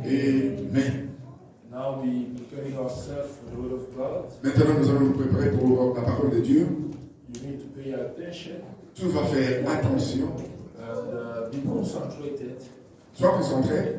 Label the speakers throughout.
Speaker 1: Amen.
Speaker 2: Now we preparing ourselves for the word of God.
Speaker 1: Maintenant, nous allons nous préparer pour la parole de Dieu.
Speaker 2: You need to pay attention
Speaker 1: Tu vas faire attention.
Speaker 2: and be concentrated
Speaker 1: Sois concentré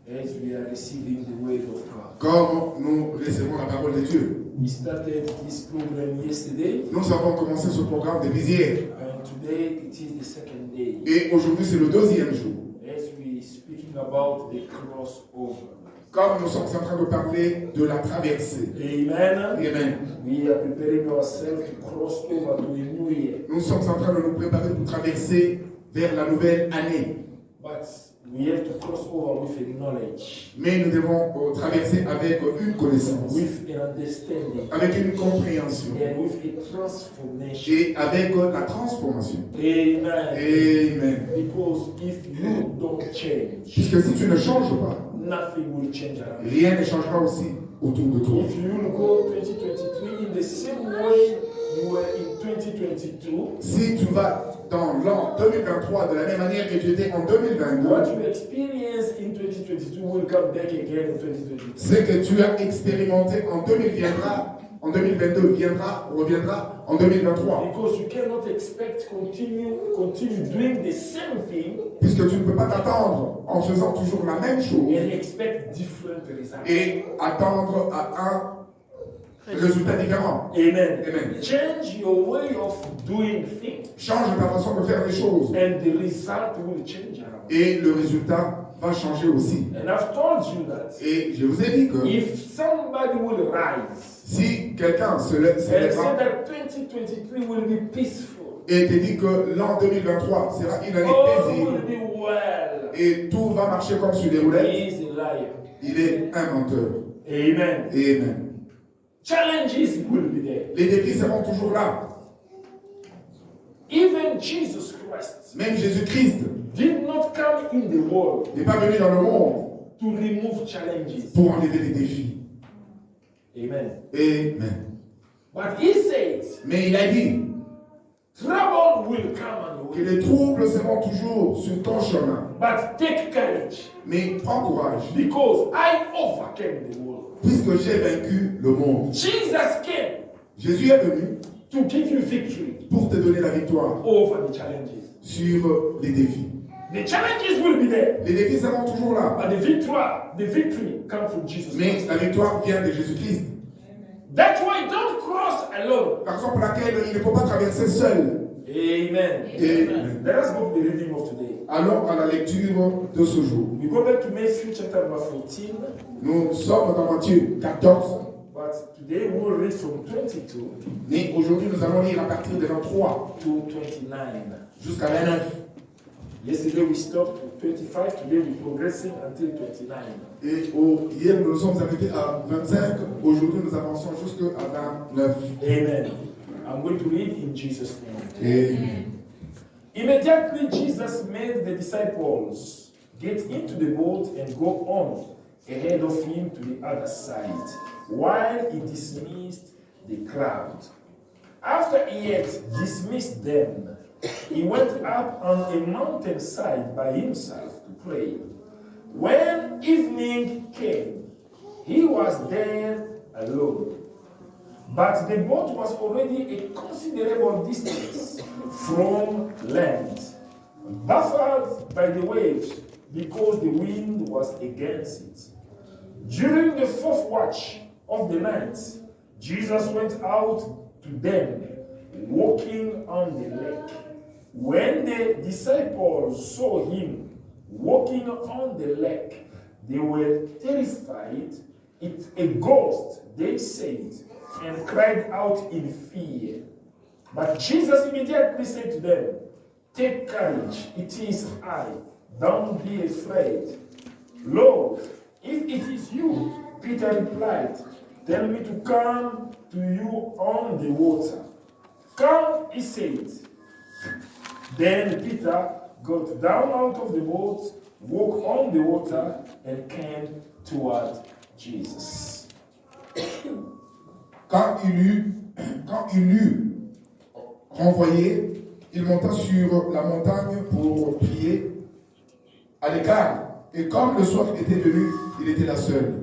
Speaker 2: as we are receiving the word of God.
Speaker 1: comme nous recevons la parole de Dieu.
Speaker 2: We started this program yesterday,
Speaker 1: Nous avons commencé ce programme depuis hier.
Speaker 2: and today it is the second day.
Speaker 1: Et aujourd'hui, c'est le deuxième jour.
Speaker 2: As we speaking about the crossover.
Speaker 1: Comme nous sommes en train de parler de la traversée.
Speaker 2: Amen.
Speaker 1: Amen.
Speaker 2: We are preparing ourselves to cross over to a new year.
Speaker 1: Nous sommes en train de nous préparer pour traverser vers la nouvelle année.
Speaker 2: But we have to cross over with a knowledge,
Speaker 1: Mais nous devons traverser avec une connaissance,
Speaker 2: with an understanding,
Speaker 1: avec une compréhension
Speaker 2: and with a transformation.
Speaker 1: et avec la transformation.
Speaker 2: Amen.
Speaker 1: Amen.
Speaker 2: Because if you don't change,
Speaker 1: Puisque si tu ne changes pas,
Speaker 2: nothing will change around you.
Speaker 1: rien ne changera aussi autour de toi.
Speaker 2: If you will go 2023 in the same way you were in 2022,
Speaker 1: Si tu vas dans l'an 2023 de la même manière que tu étais en 2022,
Speaker 2: what you experience in 2022 will come back again in 2023.
Speaker 1: ce que tu as expérimenté en 2022 reviendra en 2023.
Speaker 2: Because you cannot expect continue doing the same thing
Speaker 1: Puisque tu ne peux pas t'attendre en faisant toujours la même chose
Speaker 2: and expect different results.
Speaker 1: et attendre à un résultat différent.
Speaker 2: Amen.
Speaker 1: Amen.
Speaker 2: Change your way of doing things,
Speaker 1: Change ta façon de faire les choses
Speaker 2: and the result will change around.
Speaker 1: et le résultat va changer aussi.
Speaker 2: And I've told you that
Speaker 1: Et je vous ai dit que
Speaker 2: if somebody will rise
Speaker 1: si quelqu'un se
Speaker 2: and say
Speaker 1: lèvera
Speaker 2: that 2023 will be peaceful,
Speaker 1: et te dit que l'an 2023 sera une année
Speaker 2: all
Speaker 1: paisible
Speaker 2: will be well,
Speaker 1: et tout va marcher comme sur des roulettes,
Speaker 2: he is a liar.
Speaker 1: il est un menteur.
Speaker 2: Amen.
Speaker 1: Amen.
Speaker 2: Challenges will be there.
Speaker 1: Les défis seront toujours là.
Speaker 2: Even Jesus Christ
Speaker 1: Même Jésus-Christ
Speaker 2: did not come in the world
Speaker 1: n'est pas venu dans le monde
Speaker 2: to remove challenges.
Speaker 1: pour enlever les défis.
Speaker 2: Amen.
Speaker 1: Amen.
Speaker 2: But he says,
Speaker 1: Mais il a dit
Speaker 2: trouble will come on
Speaker 1: que
Speaker 2: you.
Speaker 1: les troubles seront toujours sur ton chemin.
Speaker 2: But take courage,
Speaker 1: Mais prends courage,
Speaker 2: because I overcame the world.
Speaker 1: puisque j'ai vaincu le monde.
Speaker 2: Jesus came
Speaker 1: Jésus est venu
Speaker 2: to give you victory
Speaker 1: pour te donner la victoire
Speaker 2: over the challenges.
Speaker 1: sur les défis.
Speaker 2: The challenges will be there,
Speaker 1: Les défis seront toujours là.
Speaker 2: but the victory comes from Jesus
Speaker 1: Mais
Speaker 2: Christ.
Speaker 1: la victoire vient de Jésus-Christ.
Speaker 2: That's why don't cross alone.
Speaker 1: La raison pour laquelle il ne faut pas traverser seul.
Speaker 2: Amen.
Speaker 1: Amen.
Speaker 2: Let us go to the reading of today.
Speaker 1: Allons à la lecture de ce jour.
Speaker 2: We go back to Matthew chapter number 14,
Speaker 1: Nous sommes dans Matthieu 14.
Speaker 2: but today we will read from 22
Speaker 1: Mais aujourd'hui, nous allons lire à partir de 23
Speaker 2: to 29.
Speaker 1: jusqu'à 29.
Speaker 2: Yesterday we stopped at 25, today we're progressing until 29.
Speaker 1: Et hier, nous nous sommes arrêtés à 25. Aujourd'hui, nous avançons jusqu'à 29.
Speaker 2: Amen. I'm going to read in Jesus' name.
Speaker 1: Amen.
Speaker 2: Immediately Jesus made the disciples get into the boat and go on ahead of him to the other side, while he dismissed the crowd. After he had dismissed them, he went up on a mountainside by himself to pray. When evening came, he was there alone. But the boat was already a considerable distance from land, buffeted by the waves because the wind was against it. During the fourth watch of the night, Jesus went out to them, walking on the lake. When the disciples saw him walking on the lake, they were terrified. It's a ghost, they said, and cried out in fear. But Jesus immediately said to them, take courage, it is I, don't be afraid. Lord, if it is you, Peter replied, tell me to come to you on the water. Come, he said. Then Peter got down out of the boat, walked on the water, and came toward Jesus.
Speaker 1: Quand il eut renvoyé, il monta sur la montagne pour prier à l'écart Et comme le soir était venu, il était là seul.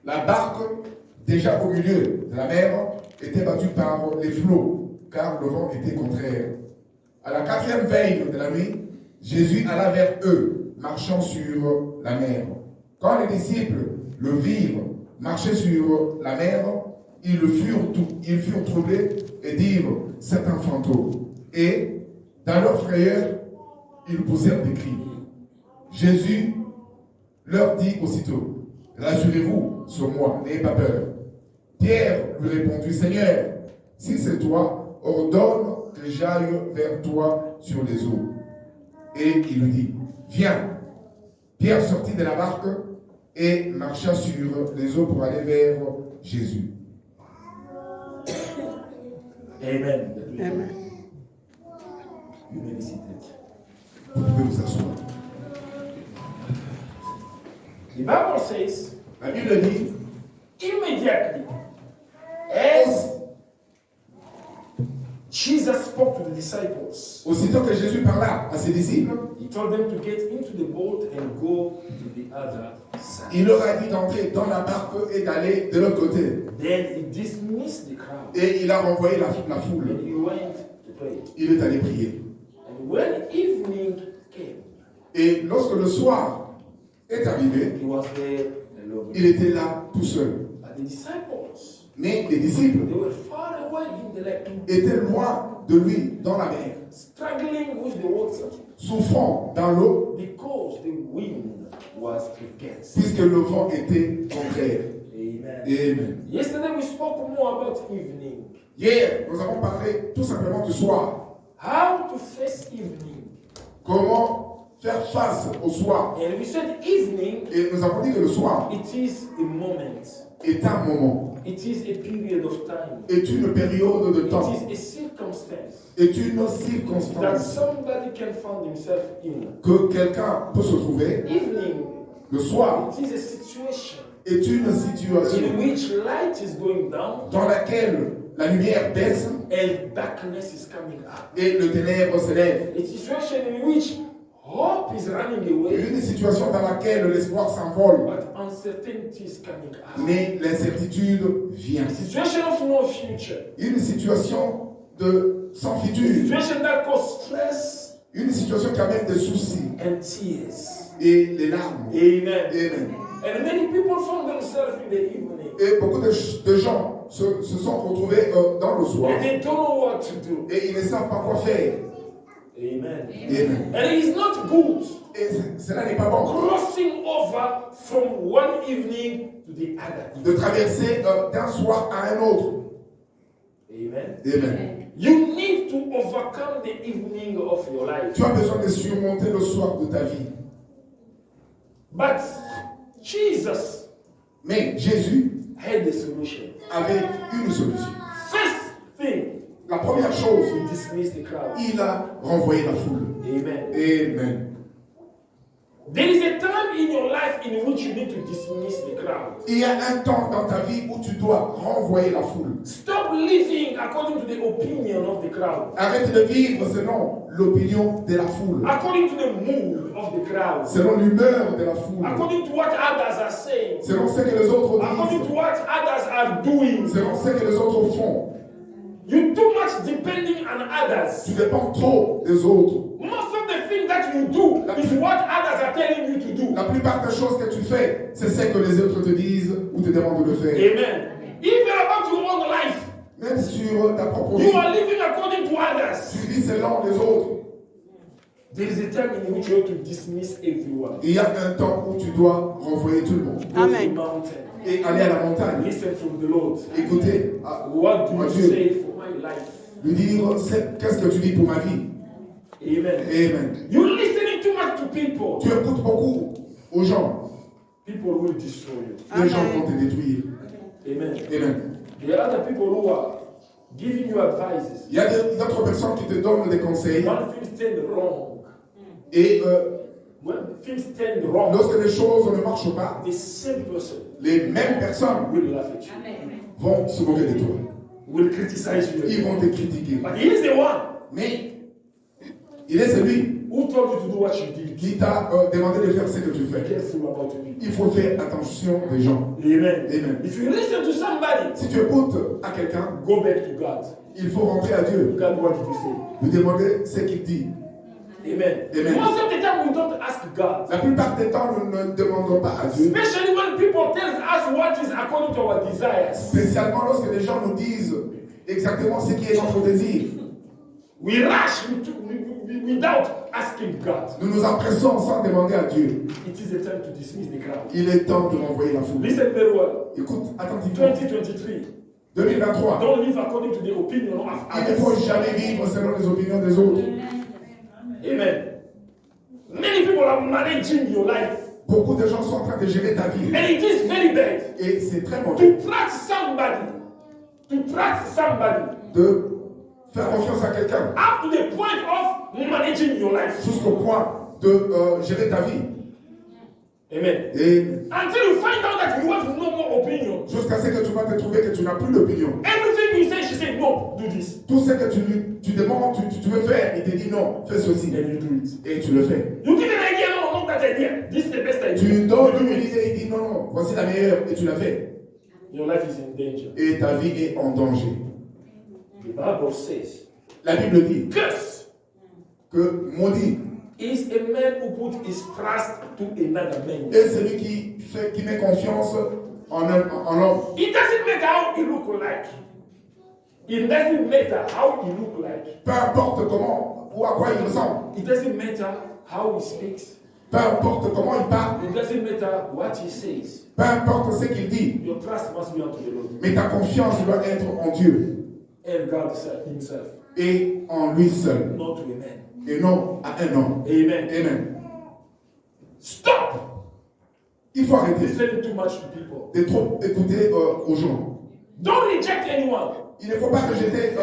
Speaker 1: La barque, déjà au milieu de la mer, était battue par les flots, car le vent était contraire. À la 4e veille de la nuit, Jésus alla vers eux, marchant sur la mer. Quand les disciples le virent marcher sur la mer, ils furent troublés et dirent, c'est un fantôme. Et, dans leur frayeur, ils poussèrent des cris. Jésus leur dit aussitôt, rassurez-vous sur moi, n'ayez pas peur. Pierre lui répondit, Seigneur, si c'est toi, ordonne que j'aille vers toi sur les eaux. Et il lui dit, viens. Pierre sortit de la barque et marcha sur les eaux pour aller vers Jésus.
Speaker 2: Amen.
Speaker 3: Amen.
Speaker 2: You may be seated.
Speaker 1: Vous pouvez vous asseoir.
Speaker 2: The Bible says,
Speaker 1: La Bible dit,
Speaker 2: immediately, as Jesus spoke to the disciples,
Speaker 1: aussitôt que Jésus parla à ses disciples,
Speaker 2: he told them to get into the boat and go to the other side.
Speaker 1: il leur a dit d'entrer dans la barque et d'aller de l'autre côté.
Speaker 2: Then he dismissed the crowd
Speaker 1: Et il a renvoyé la foule.
Speaker 2: and he went to pray.
Speaker 1: Il est allé prier.
Speaker 2: And when evening came,
Speaker 1: Et lorsque le soir est arrivé,
Speaker 2: he was there alone.
Speaker 1: il était là tout seul.
Speaker 2: But the disciples,
Speaker 1: Mais les disciples
Speaker 2: they were far away in the lake,
Speaker 1: étaient loin de lui dans la mer,
Speaker 2: struggling with the water
Speaker 1: souffrant dans l'eau,
Speaker 2: because the wind was against.
Speaker 1: puisque le vent était contraire.
Speaker 2: Amen.
Speaker 1: Amen.
Speaker 2: Yesterday we spoke more about evening.
Speaker 1: Hier, nous avons parlé tout simplement du soir.
Speaker 2: How to face evening.
Speaker 1: Comment faire face au soir.
Speaker 2: And we said evening,
Speaker 1: Et nous avons dit que le soir
Speaker 2: it is a moment.
Speaker 1: est un moment,
Speaker 2: It is a period of time.
Speaker 1: est une période de temps,
Speaker 2: It is a circumstance
Speaker 1: est une
Speaker 2: that
Speaker 1: circonstance
Speaker 2: somebody can find himself in.
Speaker 1: que quelqu'un peut se trouver.
Speaker 2: Evening,
Speaker 1: Le soir
Speaker 2: it is a situation
Speaker 1: est une
Speaker 2: in
Speaker 1: situation
Speaker 2: which light is going down
Speaker 1: dans laquelle la lumière baisse
Speaker 2: and darkness is coming up.
Speaker 1: et le ténèbre s'élève.
Speaker 2: A situation in which hope is running away,
Speaker 1: Une situation dans laquelle l'espoir s'envole,
Speaker 2: but uncertainty is coming up.
Speaker 1: mais l'incertitude vient.
Speaker 2: A situation of no future.
Speaker 1: Une situation sans
Speaker 2: A
Speaker 1: futur,
Speaker 2: situation that causes stress
Speaker 1: une situation qui amène des soucis
Speaker 2: and tears.
Speaker 1: et les larmes.
Speaker 2: Amen.
Speaker 1: Amen.
Speaker 2: And many people found themselves in the evening.
Speaker 1: Et beaucoup de gens se sont retrouvés dans le soir
Speaker 2: And they don't know what to do.
Speaker 1: et ils ne savent pas quoi faire.
Speaker 2: Amen.
Speaker 1: Amen.
Speaker 2: And it is not good
Speaker 1: Et cela n'est pas bon
Speaker 2: crossing over from one evening to the other.
Speaker 1: de traverser d'un soir à un autre.
Speaker 2: Amen.
Speaker 1: Amen.
Speaker 2: You need to overcome the evening of your life.
Speaker 1: Tu as besoin de surmonter le soir de ta vie.
Speaker 2: But Jesus
Speaker 1: Mais Jésus
Speaker 2: had a solution.
Speaker 1: avait une solution.
Speaker 2: First thing,
Speaker 1: La première chose,
Speaker 2: he dismissed the crowd.
Speaker 1: il a renvoyé la foule.
Speaker 2: Amen.
Speaker 1: Amen.
Speaker 2: There is a time in your life in which you need to dismiss the crowd.
Speaker 1: Il y a un temps dans ta vie où tu dois renvoyer la foule.
Speaker 2: Stop living according to the opinion of the crowd,
Speaker 1: Arrête de vivre selon l'opinion de la foule,
Speaker 2: according to the mood of the crowd,
Speaker 1: selon l'humeur de la foule,
Speaker 2: according to what others are saying,
Speaker 1: selon ce que les autres
Speaker 2: according to
Speaker 1: disent,
Speaker 2: what others are doing.
Speaker 1: selon ce que les autres font.
Speaker 2: You too much depending on others.
Speaker 1: Tu dépends trop des autres.
Speaker 2: Most of the things that you do is what others are telling you to do.
Speaker 1: La plupart des choses que tu fais, c'est ce que les autres te disent ou te demandent de faire.
Speaker 2: Amen. Even about your own life,
Speaker 1: Même sur ta propre
Speaker 2: you
Speaker 1: vie,
Speaker 2: are living according to others.
Speaker 1: tu vis selon les autres.
Speaker 2: There is a time in which you have to dismiss everyone.
Speaker 1: Il y a un temps où tu dois renvoyer tout le monde
Speaker 2: Go to the
Speaker 3: Amen.
Speaker 2: mountain.
Speaker 1: et aller à la montagne,
Speaker 2: Listen from the Lord.
Speaker 1: écouter à
Speaker 2: What do you
Speaker 1: Dieu,
Speaker 2: say for my life?
Speaker 1: lui dire qu'est-ce que tu dis pour ma vie.
Speaker 2: Amen.
Speaker 1: Amen.
Speaker 2: You're listening too much to people.
Speaker 1: Tu écoutes beaucoup aux gens,
Speaker 2: People will destroy you.
Speaker 1: les gens
Speaker 3: Amen.
Speaker 1: vont te détruire.
Speaker 2: Amen.
Speaker 1: Amen.
Speaker 2: There are other people who are giving you advices.
Speaker 1: Il y a d'autres personnes qui te donnent des conseils
Speaker 2: When things turn wrong,
Speaker 1: et
Speaker 2: when things turn wrong,
Speaker 1: lorsque les choses ne marchent pas,
Speaker 2: the same person
Speaker 1: les mêmes personnes
Speaker 2: will laugh at you,
Speaker 1: vont se moquer de toi.
Speaker 2: will criticize you.
Speaker 1: Ils vont te critiquer.
Speaker 2: But he is the one
Speaker 1: Mais il est celui
Speaker 2: who Who told you to do what you did?
Speaker 1: Qui t'a demandé de faire ce que tu
Speaker 2: Be
Speaker 1: fais?
Speaker 2: careful about people.
Speaker 1: Il faut faire attention des gens.
Speaker 2: Amen.
Speaker 1: Amen.
Speaker 2: If you listen to somebody,
Speaker 1: Si tu écoutes à quelqu'un,
Speaker 2: go back to God.
Speaker 1: il faut rentrer à Dieu.
Speaker 2: God, what did you say?
Speaker 1: Lui demander ce qu'il dit.
Speaker 2: Amen.
Speaker 1: Amen.
Speaker 2: Most of the time we don't ask God.
Speaker 1: La plupart des temps, nous ne demandons pas à Dieu.
Speaker 2: Especially when people tell us what is according to our desires.
Speaker 1: Spécialement lorsque les gens nous disent exactement ce qui est notre désir.
Speaker 2: We rush without asking God.
Speaker 1: Nous nous empressons sans demander à Dieu.
Speaker 2: It is a time to dismiss the crowd.
Speaker 1: Il est temps de renvoyer la foule.
Speaker 2: Listen very well.
Speaker 1: Écoute attentivement.
Speaker 2: 2023.
Speaker 1: 2023.
Speaker 2: Don't live according to the opinion of
Speaker 1: Il ne faut
Speaker 2: others.
Speaker 1: jamais vivre selon les opinions des autres.
Speaker 2: Amen. Many people are managing your life.
Speaker 1: Beaucoup de gens sont en train de gérer ta vie.
Speaker 2: And it is very bad.
Speaker 1: Et c'est très mauvais
Speaker 2: To trust somebody. To trust somebody.
Speaker 1: de faire confiance à quelqu'un
Speaker 2: Up to the point of managing your life.
Speaker 1: jusqu'au point de gérer ta vie.
Speaker 2: Amen.
Speaker 1: Et
Speaker 2: Until you find out that you have no more opinion.
Speaker 1: jusqu'à ce que tu vas te trouver que tu n'as plus d'opinion.
Speaker 2: Everything you say, she said, no, do this.
Speaker 1: Tout ce que tu demandes, tu veux faire, il te dit non, fais ceci.
Speaker 2: And you do it.
Speaker 1: Et tu le fais.
Speaker 2: You give an idea, no, not that idea. This is the best idea.
Speaker 1: Tu
Speaker 2: You
Speaker 1: donnes
Speaker 2: do
Speaker 1: une
Speaker 2: it.
Speaker 1: idée, il dit non, non, voici la meilleure, et tu la fais.
Speaker 2: Your life is in danger.
Speaker 1: Et ta vie est en danger.
Speaker 2: The Bible says,
Speaker 1: La Bible dit
Speaker 2: curse
Speaker 1: que maudit
Speaker 2: is a man who put his trust to another man.
Speaker 1: est celui qui met confiance en l'homme.
Speaker 2: It doesn't matter how he look like. It doesn't matter how he look like.
Speaker 1: Peu importe comment ou à quoi il ressemble.
Speaker 2: It doesn't matter how he speaks.
Speaker 1: Peu importe comment il parle.
Speaker 2: It doesn't matter what he says.
Speaker 1: Peu importe ce qu'il dit.
Speaker 2: Your trust must be unto the Lord
Speaker 1: Mais ta confiance doit être en Dieu
Speaker 2: and God himself,
Speaker 1: et en lui seul.
Speaker 2: not to a man.
Speaker 1: Et non à un homme.
Speaker 2: Amen.
Speaker 1: Amen.
Speaker 2: Stop
Speaker 1: Il faut arrêter
Speaker 2: listening too much to people.
Speaker 1: de trop écouter aux gens.
Speaker 2: Don't reject anyone,
Speaker 1: Il ne faut pas rejeter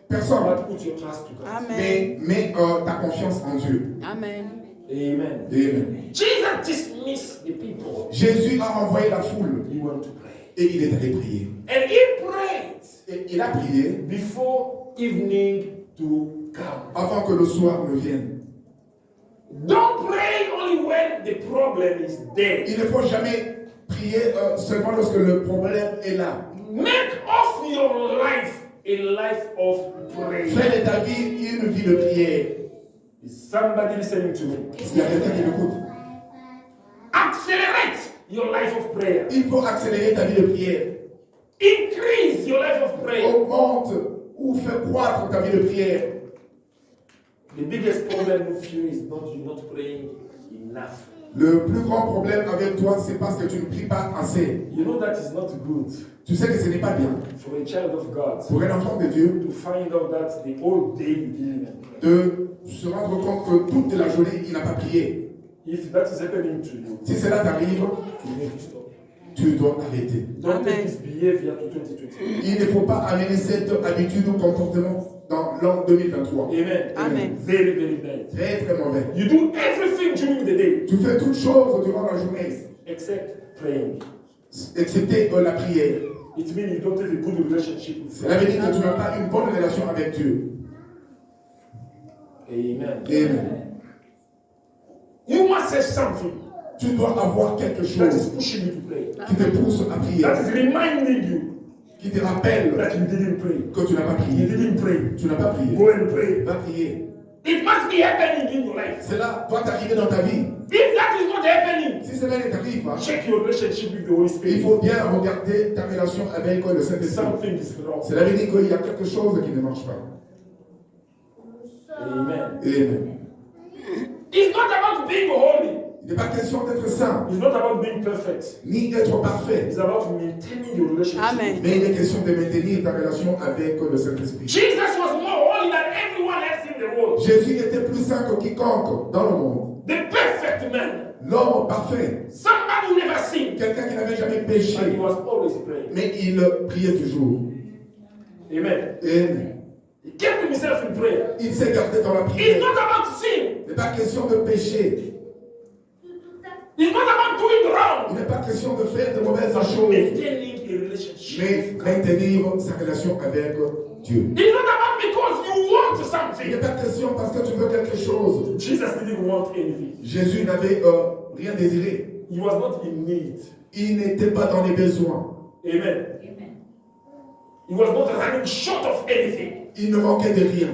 Speaker 1: personne.
Speaker 2: but put your trust to God.
Speaker 3: Amen.
Speaker 1: Mais mets ta confiance en Dieu.
Speaker 3: Amen.
Speaker 2: Amen.
Speaker 1: Amen.
Speaker 2: Jesus dismissed the people.
Speaker 1: Jésus a renvoyé la foule
Speaker 2: He went to pray.
Speaker 1: et il est allé prier.
Speaker 2: And he prayed
Speaker 1: Et il a prié
Speaker 2: before evening to come.
Speaker 1: avant que le soir ne vienne.
Speaker 2: Don't pray only when the problem is there.
Speaker 1: Il ne faut jamais prier seulement lorsque le problème est là.
Speaker 2: Make of your life a life of prayer.
Speaker 1: Fais de ta vie une vie de prière.
Speaker 2: Is somebody listening to me?
Speaker 1: Il y a quelqu'un qui m'écoute.
Speaker 2: Accelerate your life of prayer.
Speaker 1: Il faut accélérer ta vie de prière.
Speaker 2: Increase your life of prayer.
Speaker 1: Augmente ou fais croître ta vie de prière.
Speaker 2: The biggest problem with you is not you're not praying enough.
Speaker 1: Le plus grand problème avec toi, c'est parce que tu ne pries pas assez.
Speaker 2: You know that is not good
Speaker 1: Tu sais que ce n'est pas bien
Speaker 2: for a child of God
Speaker 1: pour un enfant de Dieu
Speaker 2: to find out that the whole day you didn't pray.
Speaker 1: de se rendre compte que toute la journée, il n'a pas prié.
Speaker 2: If that is happening to you,
Speaker 1: Si cela t'arrive,
Speaker 2: you need to stop.
Speaker 1: tu dois arrêter.
Speaker 2: Don't take
Speaker 3: Amen.
Speaker 2: this behavior to 2020.
Speaker 1: Il ne faut pas amener cette habitude ou comportement dans l'an 2023.
Speaker 2: Amen.
Speaker 3: Amen.
Speaker 2: Very, very bad.
Speaker 1: Très, très mauvais.
Speaker 2: You do everything during the day
Speaker 1: Tu fais toutes choses durant la journée,
Speaker 2: except praying.
Speaker 1: excepté la prière.
Speaker 2: It means you don't have a good relationship with
Speaker 1: Cela
Speaker 2: God.
Speaker 1: veut dire que tu n'as pas une bonne relation avec Dieu.
Speaker 2: Amen.
Speaker 1: Amen.
Speaker 2: You must have something
Speaker 1: Tu dois avoir quelque
Speaker 2: that is
Speaker 1: chose
Speaker 2: pushing you to pray.
Speaker 1: qui te pousse à prier,
Speaker 2: That is reminding you
Speaker 1: qui te rappelle
Speaker 2: that you didn't pray.
Speaker 1: que tu n'as pas
Speaker 2: You
Speaker 1: prié.
Speaker 2: didn't pray.
Speaker 1: Tu n'as pas prié.
Speaker 2: Go and pray.
Speaker 1: Va prier.
Speaker 2: It must be happening in your life.
Speaker 1: Cela doit t'arriver dans ta vie.
Speaker 2: If that is not happening,
Speaker 1: Si cela ne t'arrive pas,
Speaker 2: check your relationship with the Holy
Speaker 1: il
Speaker 2: Spirit.
Speaker 1: faut bien regarder ta relation avec le Saint-Esprit.
Speaker 2: Something is wrong.
Speaker 1: Cela veut dire qu'il y a quelque chose qui ne marche pas.
Speaker 2: Amen.
Speaker 1: Amen.
Speaker 2: It's not about being holy.
Speaker 1: Il n'est pas question d'être saint,
Speaker 2: It's not about being perfect.
Speaker 1: ni d'être parfait,
Speaker 2: It's about maintaining your relationship.
Speaker 3: Amen.
Speaker 1: mais il est question de maintenir ta relation avec le Saint-Esprit.
Speaker 2: Jesus was more holy than everyone else in the world.
Speaker 1: Jésus était plus saint que quiconque dans le monde.
Speaker 2: The perfect man.
Speaker 1: L'homme parfait,
Speaker 2: Somebody who never sinned.
Speaker 1: quelqu'un qui n'avait jamais
Speaker 2: And he
Speaker 1: péché,
Speaker 2: was always praying.
Speaker 1: mais il priait toujours.
Speaker 2: Amen.
Speaker 1: Amen.
Speaker 2: He kept himself in prayer.
Speaker 1: Il s'est gardé dans la
Speaker 2: It's
Speaker 1: prière.
Speaker 2: not about sin.
Speaker 1: Il n'est pas question de pécher.
Speaker 2: It's not about doing wrong.
Speaker 1: Il n'est pas question de faire de mauvaises choses,
Speaker 2: Maintaining a relationship
Speaker 1: mais
Speaker 2: with God.
Speaker 1: maintenir sa relation avec Dieu.
Speaker 2: It's not about because you want
Speaker 1: Il
Speaker 2: something.
Speaker 1: n'est pas question parce que tu veux quelque chose.
Speaker 2: Jesus didn't want anything.
Speaker 1: Jésus n'avait rien désiré.
Speaker 2: He was not in need.
Speaker 1: Il n'était pas dans les besoins.
Speaker 2: Amen. He was not running short of anything.
Speaker 1: Il ne manquait de rien.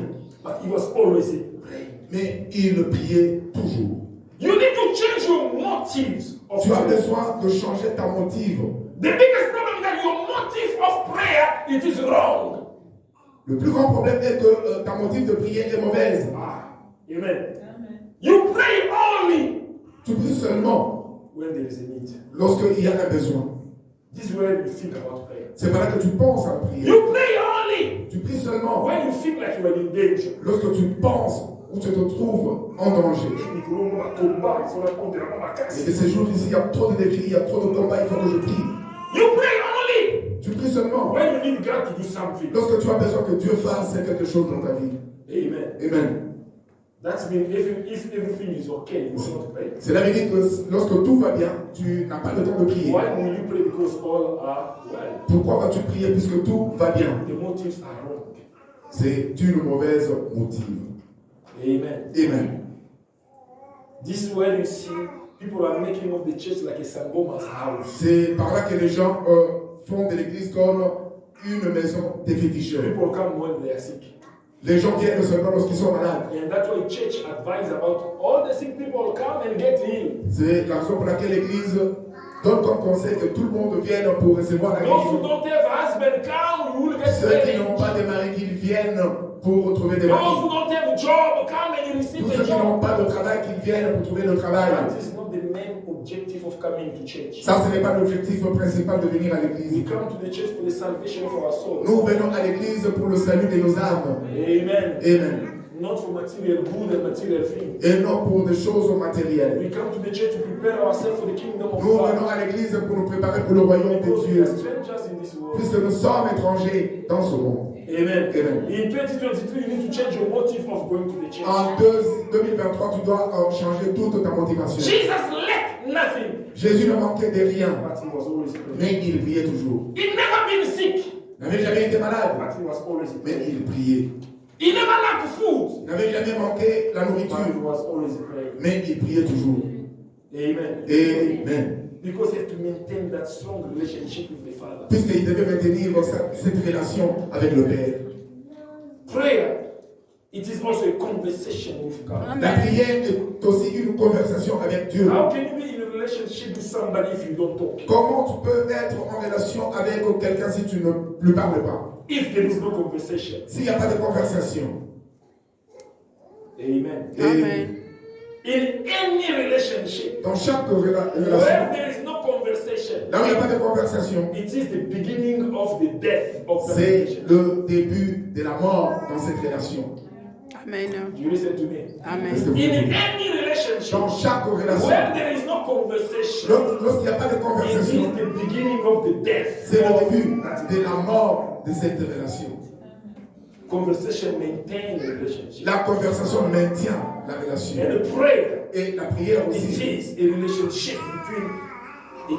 Speaker 2: But he was always praying.
Speaker 1: Mais il priait toujours.
Speaker 2: You need to change your motives of
Speaker 1: Tu as
Speaker 2: prayer.
Speaker 1: besoin de changer ta motive.
Speaker 2: The biggest problem is that your motive of prayer, it is wrong.
Speaker 1: Le plus grand problème est que ta motive de prière est mauvaise.
Speaker 2: Amen. You pray only
Speaker 1: Tu pries seulement
Speaker 2: when there is a need.
Speaker 1: lorsqu'il y a un besoin.
Speaker 2: This is where you think about prayer.
Speaker 1: C'est par là que tu penses à la prière.
Speaker 2: You pray only
Speaker 1: Tu pries seulement
Speaker 2: when you feel like you are in danger.
Speaker 1: lorsque tu penses ou tu te trouves en danger. Et que ces jours-ci, il y a trop de défis, il y a trop de combats, il faut que je prie.
Speaker 2: You pray only
Speaker 1: Tu pries seulement
Speaker 2: when you need God to do something.
Speaker 1: lorsque tu as besoin que Dieu fasse quelque chose dans ta vie.
Speaker 2: Amen.
Speaker 1: Amen.
Speaker 2: That means if everything is okay, you will not pray.
Speaker 1: Cela veut dire que lorsque tout va bien, tu n'as pas le temps de prier.
Speaker 2: Why will you pray? Because all are well.
Speaker 1: Pourquoi vas-tu prier puisque tout va bien?
Speaker 2: The motives are wrong.
Speaker 1: C'est une mauvaise motive.
Speaker 2: Amen.
Speaker 1: Amen.
Speaker 2: This is where you see people are making of the church like a Sangoma's house.
Speaker 1: C'est par là que les gens font de l'église comme une maison des féticheurs.
Speaker 2: People come when they are sick.
Speaker 1: Les gens viennent seulement lorsqu'ils sont malades.
Speaker 2: And that's why church advise about all the sick people come and get healed.
Speaker 1: C'est la raison pour laquelle l'église donne comme conseil que tout le monde vienne pour recevoir la
Speaker 2: Those who
Speaker 1: guérison.
Speaker 2: don't have husband come, you will get
Speaker 1: Ceux qui
Speaker 2: married.
Speaker 1: n'ont pas de mari, qu'ils viennent pour retrouver des
Speaker 2: Those who
Speaker 1: maris.
Speaker 2: don't have job, come and you receive
Speaker 1: Tous
Speaker 2: a
Speaker 1: ceux qui n'ont
Speaker 2: job.
Speaker 1: pas de travail, qu'ils viennent pour trouver le travail.
Speaker 2: That is not the main objective of coming to church.
Speaker 1: Ça, ce n'est pas l'objectif principal de venir à
Speaker 2: We
Speaker 1: l'église.
Speaker 2: come to the church for the salvation of our souls.
Speaker 1: Nous venons à l'église pour le salut de nos âmes.
Speaker 2: Amen.
Speaker 1: Amen.
Speaker 2: Not for material good and material things.
Speaker 1: Et non pour des choses matérielles.
Speaker 2: We come to the church to prepare ourselves for the kingdom of
Speaker 1: Nous venons
Speaker 2: God.
Speaker 1: à l'église pour nous préparer pour le royaume
Speaker 2: Because
Speaker 1: de
Speaker 2: we
Speaker 1: Dieu.
Speaker 2: are strangers in this world.
Speaker 1: Puisque nous sommes étrangers dans ce monde.
Speaker 2: Amen.
Speaker 1: Amen.
Speaker 2: In 2023, you need to change your motive of going to the church.
Speaker 1: En 2023, tu dois changer toute ta motivation.
Speaker 2: Jesus lacked nothing,
Speaker 1: Jésus ne manquait de rien,
Speaker 2: but he was always praying.
Speaker 1: mais il priait toujours.
Speaker 2: He never been sick,
Speaker 1: Il n'avait jamais été malade,
Speaker 2: but he was always
Speaker 1: mais
Speaker 2: praying.
Speaker 1: il priait.
Speaker 2: He never lacked food,
Speaker 1: Il n'avait jamais manqué la
Speaker 2: but he
Speaker 1: nourriture,
Speaker 2: was always praying.
Speaker 1: mais il priait toujours.
Speaker 2: Amen.
Speaker 1: Amen.
Speaker 2: Because he had to maintain that strong relationship with the Father.
Speaker 1: Puisqu'il devait maintenir cette relation avec le Père.
Speaker 2: Prayer, it is also a conversation with God.
Speaker 1: La prière est aussi une conversation avec Dieu.
Speaker 2: How can you be in a relationship with somebody if you don't talk?
Speaker 1: Comment tu peux être en relation avec quelqu'un si tu ne lui parles pas?
Speaker 2: If there is no conversation.
Speaker 1: S'il n'y a pas de conversation.
Speaker 2: Amen.
Speaker 1: Et
Speaker 2: In any relationship,
Speaker 1: dans chaque
Speaker 2: where
Speaker 1: relation,
Speaker 2: there is no conversation,
Speaker 1: là où il n'y a pas de conversation,
Speaker 2: it is the beginning of the death of the
Speaker 1: c'est
Speaker 2: relationship.
Speaker 1: le début de la mort dans cette relation.
Speaker 3: Amen.
Speaker 2: You listen to me.
Speaker 1: Est-ce que
Speaker 3: Amen.
Speaker 1: vous
Speaker 2: In
Speaker 1: comprenez?
Speaker 2: any relationship,
Speaker 1: Dans chaque relation,
Speaker 2: where there is no conversation,
Speaker 1: lorsqu'il n'y a pas de
Speaker 2: it is
Speaker 1: conversation,
Speaker 2: the beginning of the death.
Speaker 1: c'est le
Speaker 2: of
Speaker 1: début
Speaker 2: that
Speaker 1: de la mort de cette relation.
Speaker 2: conversation maintain the relationship.
Speaker 1: La conversation maintient la relation.
Speaker 2: And the prayer,
Speaker 1: Et la prière
Speaker 2: it
Speaker 1: aussi
Speaker 2: is a relationship between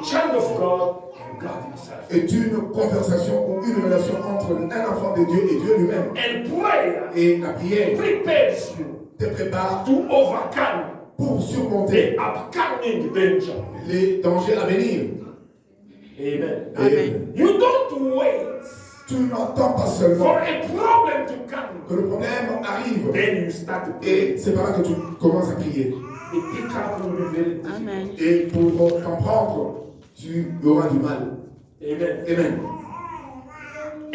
Speaker 2: a child of God and God himself.
Speaker 1: est une conversation ou une relation entre un enfant de Dieu et Dieu lui-même.
Speaker 2: And prayer
Speaker 1: Et la prière
Speaker 2: prepares you
Speaker 1: te prépare
Speaker 2: to overcome
Speaker 1: pour surmonter
Speaker 2: the upcoming danger.
Speaker 1: les dangers à venir.
Speaker 2: Amen.
Speaker 3: Amen.
Speaker 2: You don't wait
Speaker 1: Tu n'entends pas
Speaker 2: for
Speaker 1: seulement
Speaker 2: a problem to come.
Speaker 1: que le problème arrive
Speaker 2: Then you start to pray.
Speaker 1: et c'est par là que tu commences à prier.
Speaker 2: The pickup will be very difficult.
Speaker 3: Amen.
Speaker 1: Et pour t'en prendre, tu auras du mal.
Speaker 2: Amen.
Speaker 1: Amen.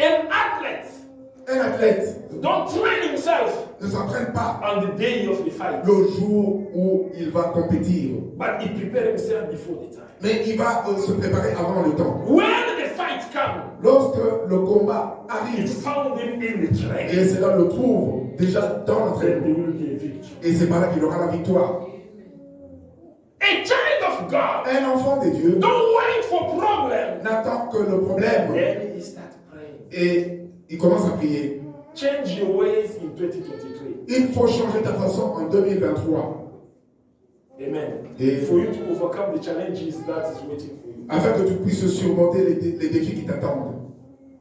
Speaker 2: An athlete
Speaker 1: Un athlète
Speaker 2: don't train himself
Speaker 1: ne s'entraîne pas
Speaker 2: on the day of the fight,
Speaker 1: le jour où il va compétir,
Speaker 2: but he prepares himself before the time.
Speaker 1: mais il va se préparer avant le temps.
Speaker 2: When the fight comes,
Speaker 1: Lorsque le combat
Speaker 2: he
Speaker 1: arrive,
Speaker 2: found him in the train.
Speaker 1: et c'est là le trouve déjà dans
Speaker 2: Then
Speaker 1: l'entraînement.
Speaker 2: there will be a victory.
Speaker 1: Et c'est par là qu'il aura la victoire.
Speaker 2: A child of God
Speaker 1: Un enfant de Dieu
Speaker 2: don't wait for problem.
Speaker 1: n'attend que le problème
Speaker 2: Then he starts praying.
Speaker 1: et il commence à prier.
Speaker 2: Change your ways in 2023.
Speaker 1: Il faut changer ta façon en 2023
Speaker 2: Amen.
Speaker 1: Et-
Speaker 2: For you to overcome the challenges that is waiting for you.
Speaker 1: afin que tu puisses surmonter les défis qui t'attendent.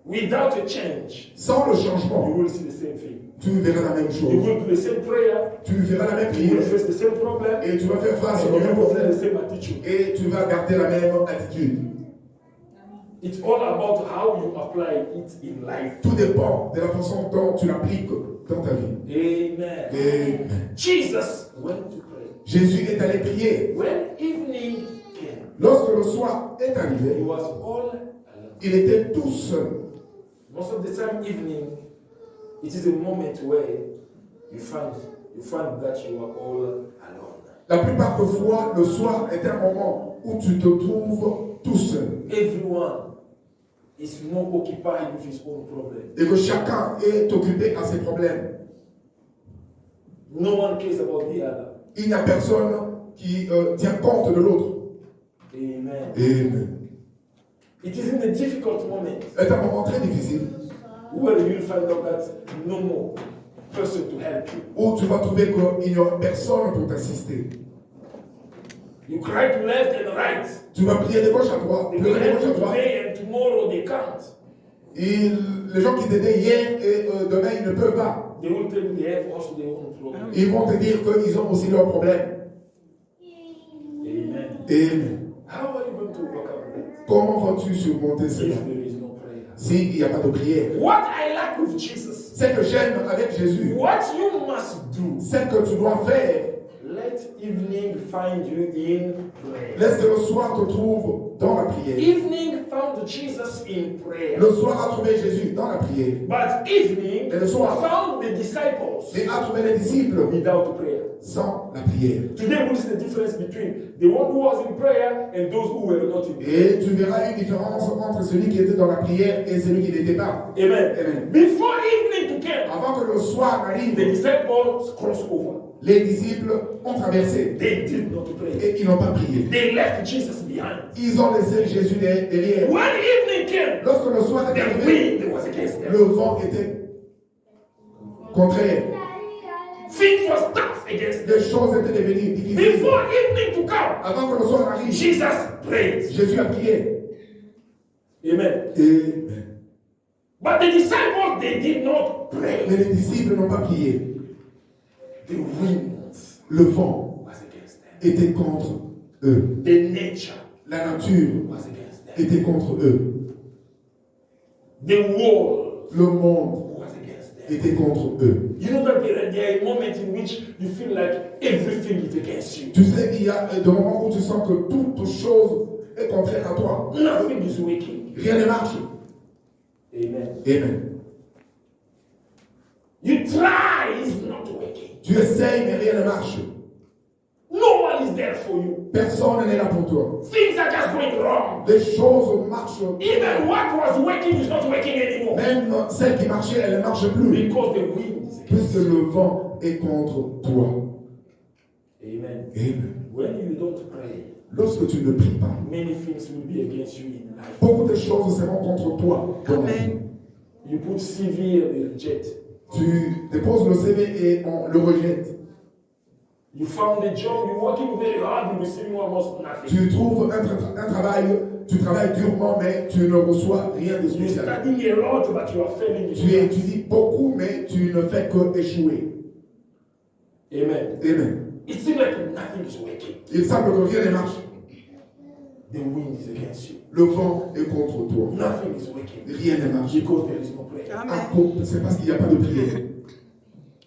Speaker 2: without a change,
Speaker 1: Sans le
Speaker 2: you
Speaker 1: changement,
Speaker 2: will see the same thing.
Speaker 1: tu verras la même
Speaker 2: You
Speaker 1: chose.
Speaker 2: will do the same prayer,
Speaker 1: Tu verras la même
Speaker 2: you will
Speaker 1: prière
Speaker 2: face the same problem,
Speaker 1: et tu vas faire face
Speaker 2: and
Speaker 1: au
Speaker 2: you
Speaker 1: même
Speaker 2: will have the
Speaker 1: problème
Speaker 2: same attitude.
Speaker 1: et tu vas garder la même attitude.
Speaker 2: It's all about how you apply it in life.
Speaker 1: Tout dépend de la façon dont tu l'appliques dans ta vie.
Speaker 2: Amen.
Speaker 1: Amen.
Speaker 2: Jesus went to pray.
Speaker 1: Jésus est allé prier.
Speaker 2: When evening came,
Speaker 1: Lorsque le soir est
Speaker 2: he
Speaker 1: arrivé,
Speaker 2: was all alone.
Speaker 1: il était tout seul.
Speaker 2: Most of the time, evening, it is a moment where you find that you are all alone.
Speaker 1: La plupart des fois, le soir est un moment où tu te trouves tout seul.
Speaker 2: Everyone is more occupied with his own problem.
Speaker 1: Et que chacun est occupé à ses problèmes.
Speaker 2: No one cares about the other.
Speaker 1: Il n'y a personne qui tient compte de l'autre.
Speaker 2: Amen.
Speaker 1: Amen.
Speaker 2: It is in a difficult moment
Speaker 1: C'est un moment très difficile
Speaker 2: where you will find out that no more person to help you.
Speaker 1: où tu vas trouver qu'il n'y aura personne pour t'assister.
Speaker 2: You cry to left and right.
Speaker 1: Tu vas prier de gauche à droite,
Speaker 2: They
Speaker 1: pleurer
Speaker 2: will
Speaker 1: de
Speaker 2: help
Speaker 1: gauche
Speaker 2: you
Speaker 1: à droite.
Speaker 2: today and tomorrow they can't.
Speaker 1: Et les gens qui t'aidaient hier et demain, ils ne peuvent pas.
Speaker 2: They will tell you they have also their own problem.
Speaker 1: Ils vont te dire qu'ils ont aussi leurs problèmes.
Speaker 2: Amen.
Speaker 1: Amen.
Speaker 2: How are you going to overcome that
Speaker 1: Comment vas-tu surmonter cela
Speaker 2: if there is no prayer?
Speaker 1: s'il n'y a pas de prière?
Speaker 2: What I like with Jesus,
Speaker 1: Ce que j'aime avec Jésus,
Speaker 2: what you must do,
Speaker 1: ce que tu dois faire,
Speaker 2: let evening find you in prayer.
Speaker 1: laisse que le soir te trouve dans la prière.
Speaker 2: Evening found Jesus in prayer.
Speaker 1: Le soir a trouvé Jésus dans la prière.
Speaker 2: But evening
Speaker 1: Et le soir,
Speaker 2: found the disciples
Speaker 1: mais a trouvé les disciples
Speaker 2: without prayer.
Speaker 1: sans la prière.
Speaker 2: Today we see the difference between the one who was in prayer and those who were not in prayer.
Speaker 1: Et tu verras une différence entre celui qui était dans la prière et celui qui n'était pas.
Speaker 2: Amen.
Speaker 1: Amen.
Speaker 2: Before evening to come,
Speaker 1: Avant que le soir
Speaker 2: the
Speaker 1: n'arrive,
Speaker 2: disciples crossed over.
Speaker 1: les disciples ont traversé
Speaker 2: They did not pray.
Speaker 1: et ils n'ont pas prié.
Speaker 2: They left Jesus behind.
Speaker 1: Ils ont laissé Jésus derrière.
Speaker 2: When evening came,
Speaker 1: Lorsque le soir est
Speaker 2: the
Speaker 1: arrivé,
Speaker 2: wind was against them.
Speaker 1: le vent était contraire.
Speaker 2: Things was tough against them.
Speaker 1: Les choses étaient devenues difficiles.
Speaker 2: Before evening to come,
Speaker 1: Avant que le soir arrive,
Speaker 2: Jesus prayed.
Speaker 1: Jésus a prié.
Speaker 2: Amen.
Speaker 1: Et
Speaker 2: But the disciples, they did not pray.
Speaker 1: mais les disciples n'ont pas prié.
Speaker 2: The wind
Speaker 1: Le vent
Speaker 2: was against them.
Speaker 1: était contre eux.
Speaker 2: The nature
Speaker 1: La nature
Speaker 2: was against them.
Speaker 1: était contre eux.
Speaker 2: The world
Speaker 1: Le monde
Speaker 2: was against them.
Speaker 1: était contre eux.
Speaker 2: You know that there are moments in which you feel like everything is against you.
Speaker 1: Tu sais, il y a des moments où tu sens que toute chose est contraire à toi.
Speaker 2: Nothing is working.
Speaker 1: Rien ne marche.
Speaker 2: Amen.
Speaker 1: Amen.
Speaker 2: You try, it's not working.
Speaker 1: Tu essayes, mais rien ne marche.
Speaker 2: No one is there for you.
Speaker 1: Personne n'est là pour toi.
Speaker 2: Things are just going wrong.
Speaker 1: Les choses marchent.
Speaker 2: Even what was working is not working anymore.
Speaker 1: Même celle qui marchait, elle ne marche plus.
Speaker 2: Because the wind is against
Speaker 1: Puisque
Speaker 2: you.
Speaker 1: le vent est contre toi.
Speaker 2: Amen.
Speaker 1: Amen.
Speaker 2: When you don't pray,
Speaker 1: Lorsque tu ne pries pas,
Speaker 2: many things will be against you in life.
Speaker 1: beaucoup de choses seront contre toi. dans la vie.
Speaker 3: Amen.
Speaker 2: You put CV and they reject.
Speaker 1: Tu déposes le CV et on le rejette.
Speaker 2: You found a job, you're working very hard, you're receiving almost nothing.
Speaker 1: Tu trouves un travail, tu travailles durement, mais tu ne reçois rien de
Speaker 2: You're
Speaker 1: spécial.
Speaker 2: studying a lot, but you are failing.
Speaker 1: Tu étudies beaucoup, mais tu ne fais que échouer.
Speaker 2: Amen.
Speaker 1: Amen.
Speaker 2: It seems like nothing is working.
Speaker 1: Il semble que rien ne marche.
Speaker 2: The wind is against you.
Speaker 1: Le vent est contre toi.
Speaker 2: Nothing is working.
Speaker 1: Rien ne marche.
Speaker 2: Because there is no prayer.
Speaker 3: Amen.
Speaker 1: C'est parce qu'il n'y a pas de prière.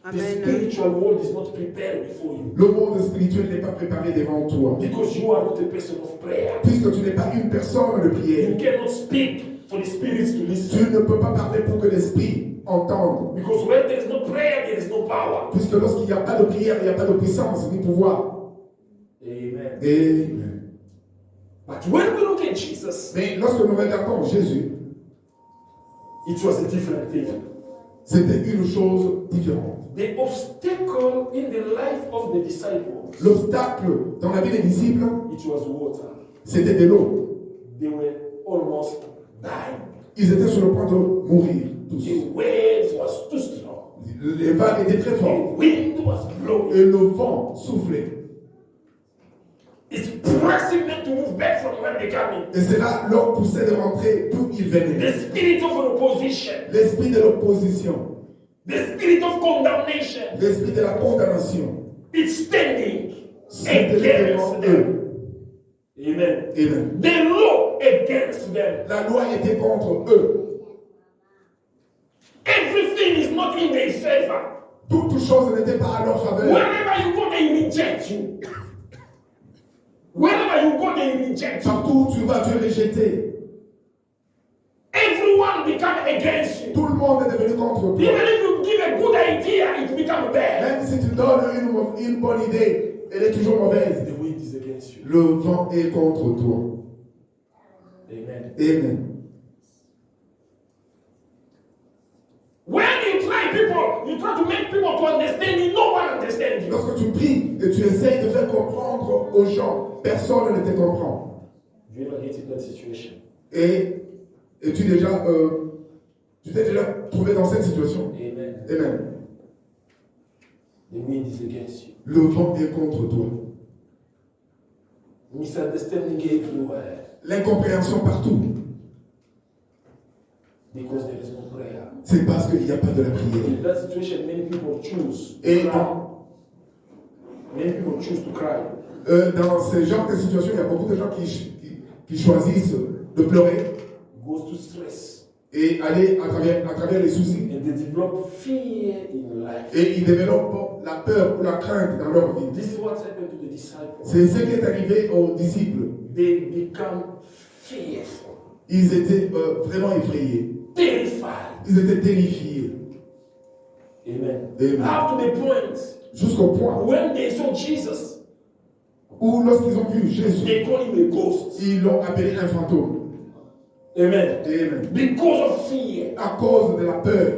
Speaker 2: The
Speaker 3: Amen.
Speaker 2: spiritual world is not prepared before you.
Speaker 1: Le monde spirituel n'est pas préparé devant toi.
Speaker 2: Because you are not a person of prayer.
Speaker 1: Puisque tu n'es pas une personne de prière,
Speaker 2: You cannot speak for the spirits to
Speaker 1: tu
Speaker 2: listen.
Speaker 1: ne peux pas parler pour que l'esprit entende.
Speaker 2: Because when there is no prayer, there is no power.
Speaker 1: Puisque lorsqu'il n'y a pas de prière, il n'y a pas de puissance ni pouvoir.
Speaker 2: Amen.
Speaker 1: Amen.
Speaker 2: But when we look at Jesus,
Speaker 1: Mais lorsque nous regardons Jésus,
Speaker 2: it was a different thing.
Speaker 1: c'était une chose différente.
Speaker 2: The obstacle in the life of the disciples,
Speaker 1: L'obstacle dans la vie des disciples,
Speaker 2: it was water.
Speaker 1: c'était de l'eau.
Speaker 2: They were almost dying.
Speaker 1: Ils étaient sur le point de mourir tous.
Speaker 2: The waves was too strong.
Speaker 1: Les vagues étaient très
Speaker 2: The
Speaker 1: fortes
Speaker 2: wind was blowing.
Speaker 1: et le vent soufflait.
Speaker 2: It's pressing them to move back from where they came in.
Speaker 1: Et cela leur poussait de rentrer d'où ils venaient.
Speaker 2: The spirit of opposition,
Speaker 1: L'esprit de l'opposition,
Speaker 2: the spirit of condemnation,
Speaker 1: l'esprit de la condamnation,
Speaker 2: it's standing
Speaker 1: c'était devant
Speaker 2: against them.
Speaker 1: eux.
Speaker 2: Amen.
Speaker 1: Amen.
Speaker 2: The law against them.
Speaker 1: La loi était contre eux.
Speaker 2: Everything is not in their favor.
Speaker 1: Toute chose n'était pas à leur faveur.
Speaker 2: Wherever you go, they reject you. Wherever you go, they reject you.
Speaker 1: Partout où tu vas, tu es rejeté.
Speaker 2: Everyone become against you.
Speaker 1: Tout le monde est devenu contre toi.
Speaker 2: Even if you give a good idea, it become bad.
Speaker 1: Même si tu donnes une bonne idée, elle est toujours mauvaise.
Speaker 2: The wind is against you.
Speaker 1: Le vent est contre toi.
Speaker 2: Amen.
Speaker 1: Amen.
Speaker 2: When you try to make people to understand you, no one understands you.
Speaker 1: Lorsque tu pries et tu essayes de faire comprendre aux gens, personne ne te comprend.
Speaker 2: You ever get in that situation?
Speaker 1: Et tu t'es déjà trouvé dans cette situation?
Speaker 2: Amen.
Speaker 1: Amen.
Speaker 2: The wind is against you.
Speaker 1: Le vent est contre toi.
Speaker 2: Misunderstanding everywhere.
Speaker 1: L'incompréhension partout.
Speaker 2: Because there is no prayer.
Speaker 1: C'est parce qu'il n'y a pas de la prière.
Speaker 2: In that situation, many people choose to
Speaker 1: Et
Speaker 2: cry. Many people choose to cry.
Speaker 1: Dans ce genre de situation, il y a beaucoup de gens qui choisissent de pleurer
Speaker 2: Goes to stress.
Speaker 1: et aller à travers les soucis.
Speaker 2: And they develop fear in life.
Speaker 1: Et ils développent la peur ou la crainte dans leur vie.
Speaker 2: This is what happened to the disciples.
Speaker 1: C'est ce qui est arrivé aux disciples.
Speaker 2: They become fearful,
Speaker 1: Ils étaient vraiment effrayés.
Speaker 2: terrified.
Speaker 1: Ils étaient terrifiés.
Speaker 2: Amen.
Speaker 1: Amen.
Speaker 2: Up to the point
Speaker 1: Jusqu'au point
Speaker 2: when they saw Jesus,
Speaker 1: où lorsqu'ils ont vu Jésus,
Speaker 2: they call him a ghost.
Speaker 1: ils l'ont appelé un fantôme.
Speaker 2: Amen.
Speaker 1: Amen.
Speaker 2: Because of fear.
Speaker 1: À cause de la peur.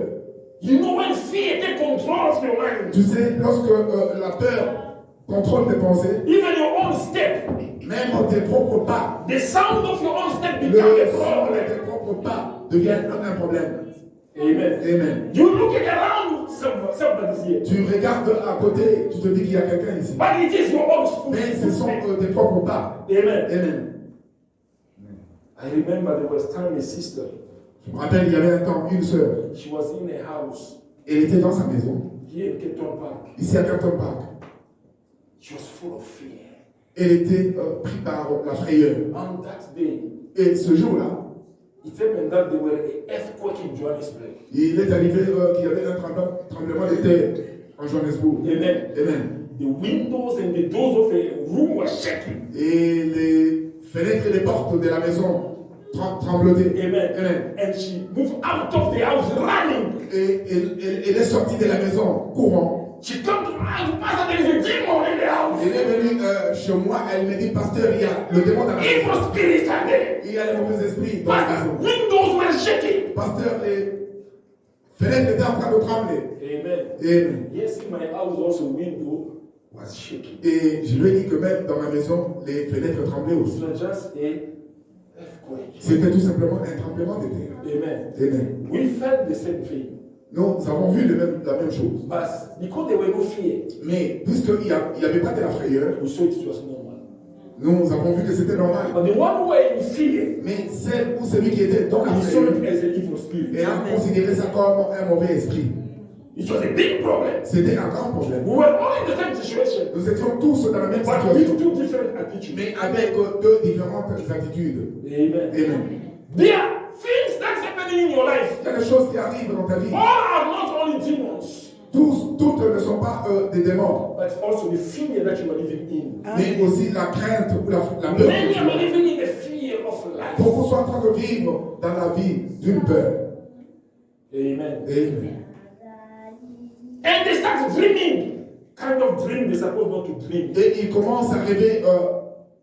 Speaker 2: You know when fear takes control of your mind,
Speaker 1: Tu sais, lorsque la peur contrôle tes pensées,
Speaker 2: even your own step,
Speaker 1: même tes propres pas,
Speaker 2: the sound of your own step
Speaker 1: le
Speaker 2: becomes a
Speaker 1: son de
Speaker 2: problem.
Speaker 1: tes propres pas devient un problème.
Speaker 2: Amen.
Speaker 1: Amen.
Speaker 2: You look around, somebody's here.
Speaker 1: Tu regardes à côté, tu te dis qu'il y a quelqu'un ici.
Speaker 2: But it is your own
Speaker 1: Mais ce sont
Speaker 2: footstep.
Speaker 1: tes propres pas.
Speaker 2: Amen.
Speaker 1: Amen.
Speaker 2: I remember there was time a sister,
Speaker 1: Je me rappelle, il y avait un temps, une sœur,
Speaker 2: she was in a house
Speaker 1: elle était dans sa maison,
Speaker 2: here in Kenton Park.
Speaker 1: ici à Canton Park.
Speaker 2: She was full of fear.
Speaker 1: Elle était prise par la frayeur.
Speaker 2: On that day,
Speaker 1: Et ce jour-là,
Speaker 2: it happened that there were an earthquake in Johannesburg.
Speaker 1: il est arrivé qu'il y avait un tremblement de terre en Johannesburg.
Speaker 2: Amen.
Speaker 1: Amen.
Speaker 2: The windows and the doors of a room were shaking.
Speaker 1: Et les fenêtres et les portes de la maison tremblotaient.
Speaker 2: Amen.
Speaker 1: Amen.
Speaker 2: And she moved out of the house running.
Speaker 1: Et elle est sortie de la maison courant.
Speaker 2: She come to my house, Pastor, there is a demon in the house.
Speaker 1: Elle est venue chez moi, elle me dit, pasteur, il y a le démon dans la maison.
Speaker 2: Evil spirits are there.
Speaker 1: Il y a les mauvais esprits dans la
Speaker 2: Pastor,
Speaker 1: maison.
Speaker 2: windows were shaking.
Speaker 1: Pasteur, les fenêtres étaient en train de trembler.
Speaker 2: Amen.
Speaker 1: Amen.
Speaker 2: Yes, in my house also window was shaking.
Speaker 1: Et je lui ai dit que même dans ma maison, les fenêtres tremblaient
Speaker 2: It
Speaker 1: aussi.
Speaker 2: was just a earthquake.
Speaker 1: C'était tout simplement un tremblement de terre.
Speaker 2: Amen.
Speaker 1: Amen.
Speaker 2: We felt the same thing.
Speaker 1: Nous avons vu la même chose.
Speaker 2: But because there were no fear,
Speaker 1: Mais puisqu'il n'y avait pas de la frayeur,
Speaker 2: we saw it was normal.
Speaker 1: nous avons vu que c'était normal.
Speaker 2: But the one who were in fear,
Speaker 1: Mais celle ou celui qui était dans la
Speaker 2: he saw
Speaker 1: frayeur,
Speaker 2: it as an evil spirit.
Speaker 1: et a considéré ça comme un mauvais esprit.
Speaker 2: It was a big problem.
Speaker 1: C'était un grand problème.
Speaker 2: We were all in the same situation,
Speaker 1: Nous étions tous dans la même
Speaker 2: but
Speaker 1: situation,
Speaker 2: with two different attitudes.
Speaker 1: mais avec deux différentes attitudes.
Speaker 2: Amen.
Speaker 1: Amen.
Speaker 2: There are things that's happening in your life.
Speaker 1: Il y a des choses qui arrivent dans ta vie.
Speaker 2: All are not only demons,
Speaker 1: Toutes ne sont pas des démons,
Speaker 2: but also the fear that you are living in.
Speaker 1: mais aussi la crainte ou la peur. que
Speaker 2: Many
Speaker 1: tu
Speaker 2: are
Speaker 1: as.
Speaker 2: living in the fear of life.
Speaker 1: Beaucoup sont en train de vivre dans la vie d'une peur.
Speaker 2: Amen.
Speaker 1: Amen.
Speaker 2: And they start dreaming. Kind of dream they're supposed not to dream.
Speaker 1: Et ils commencent à rêver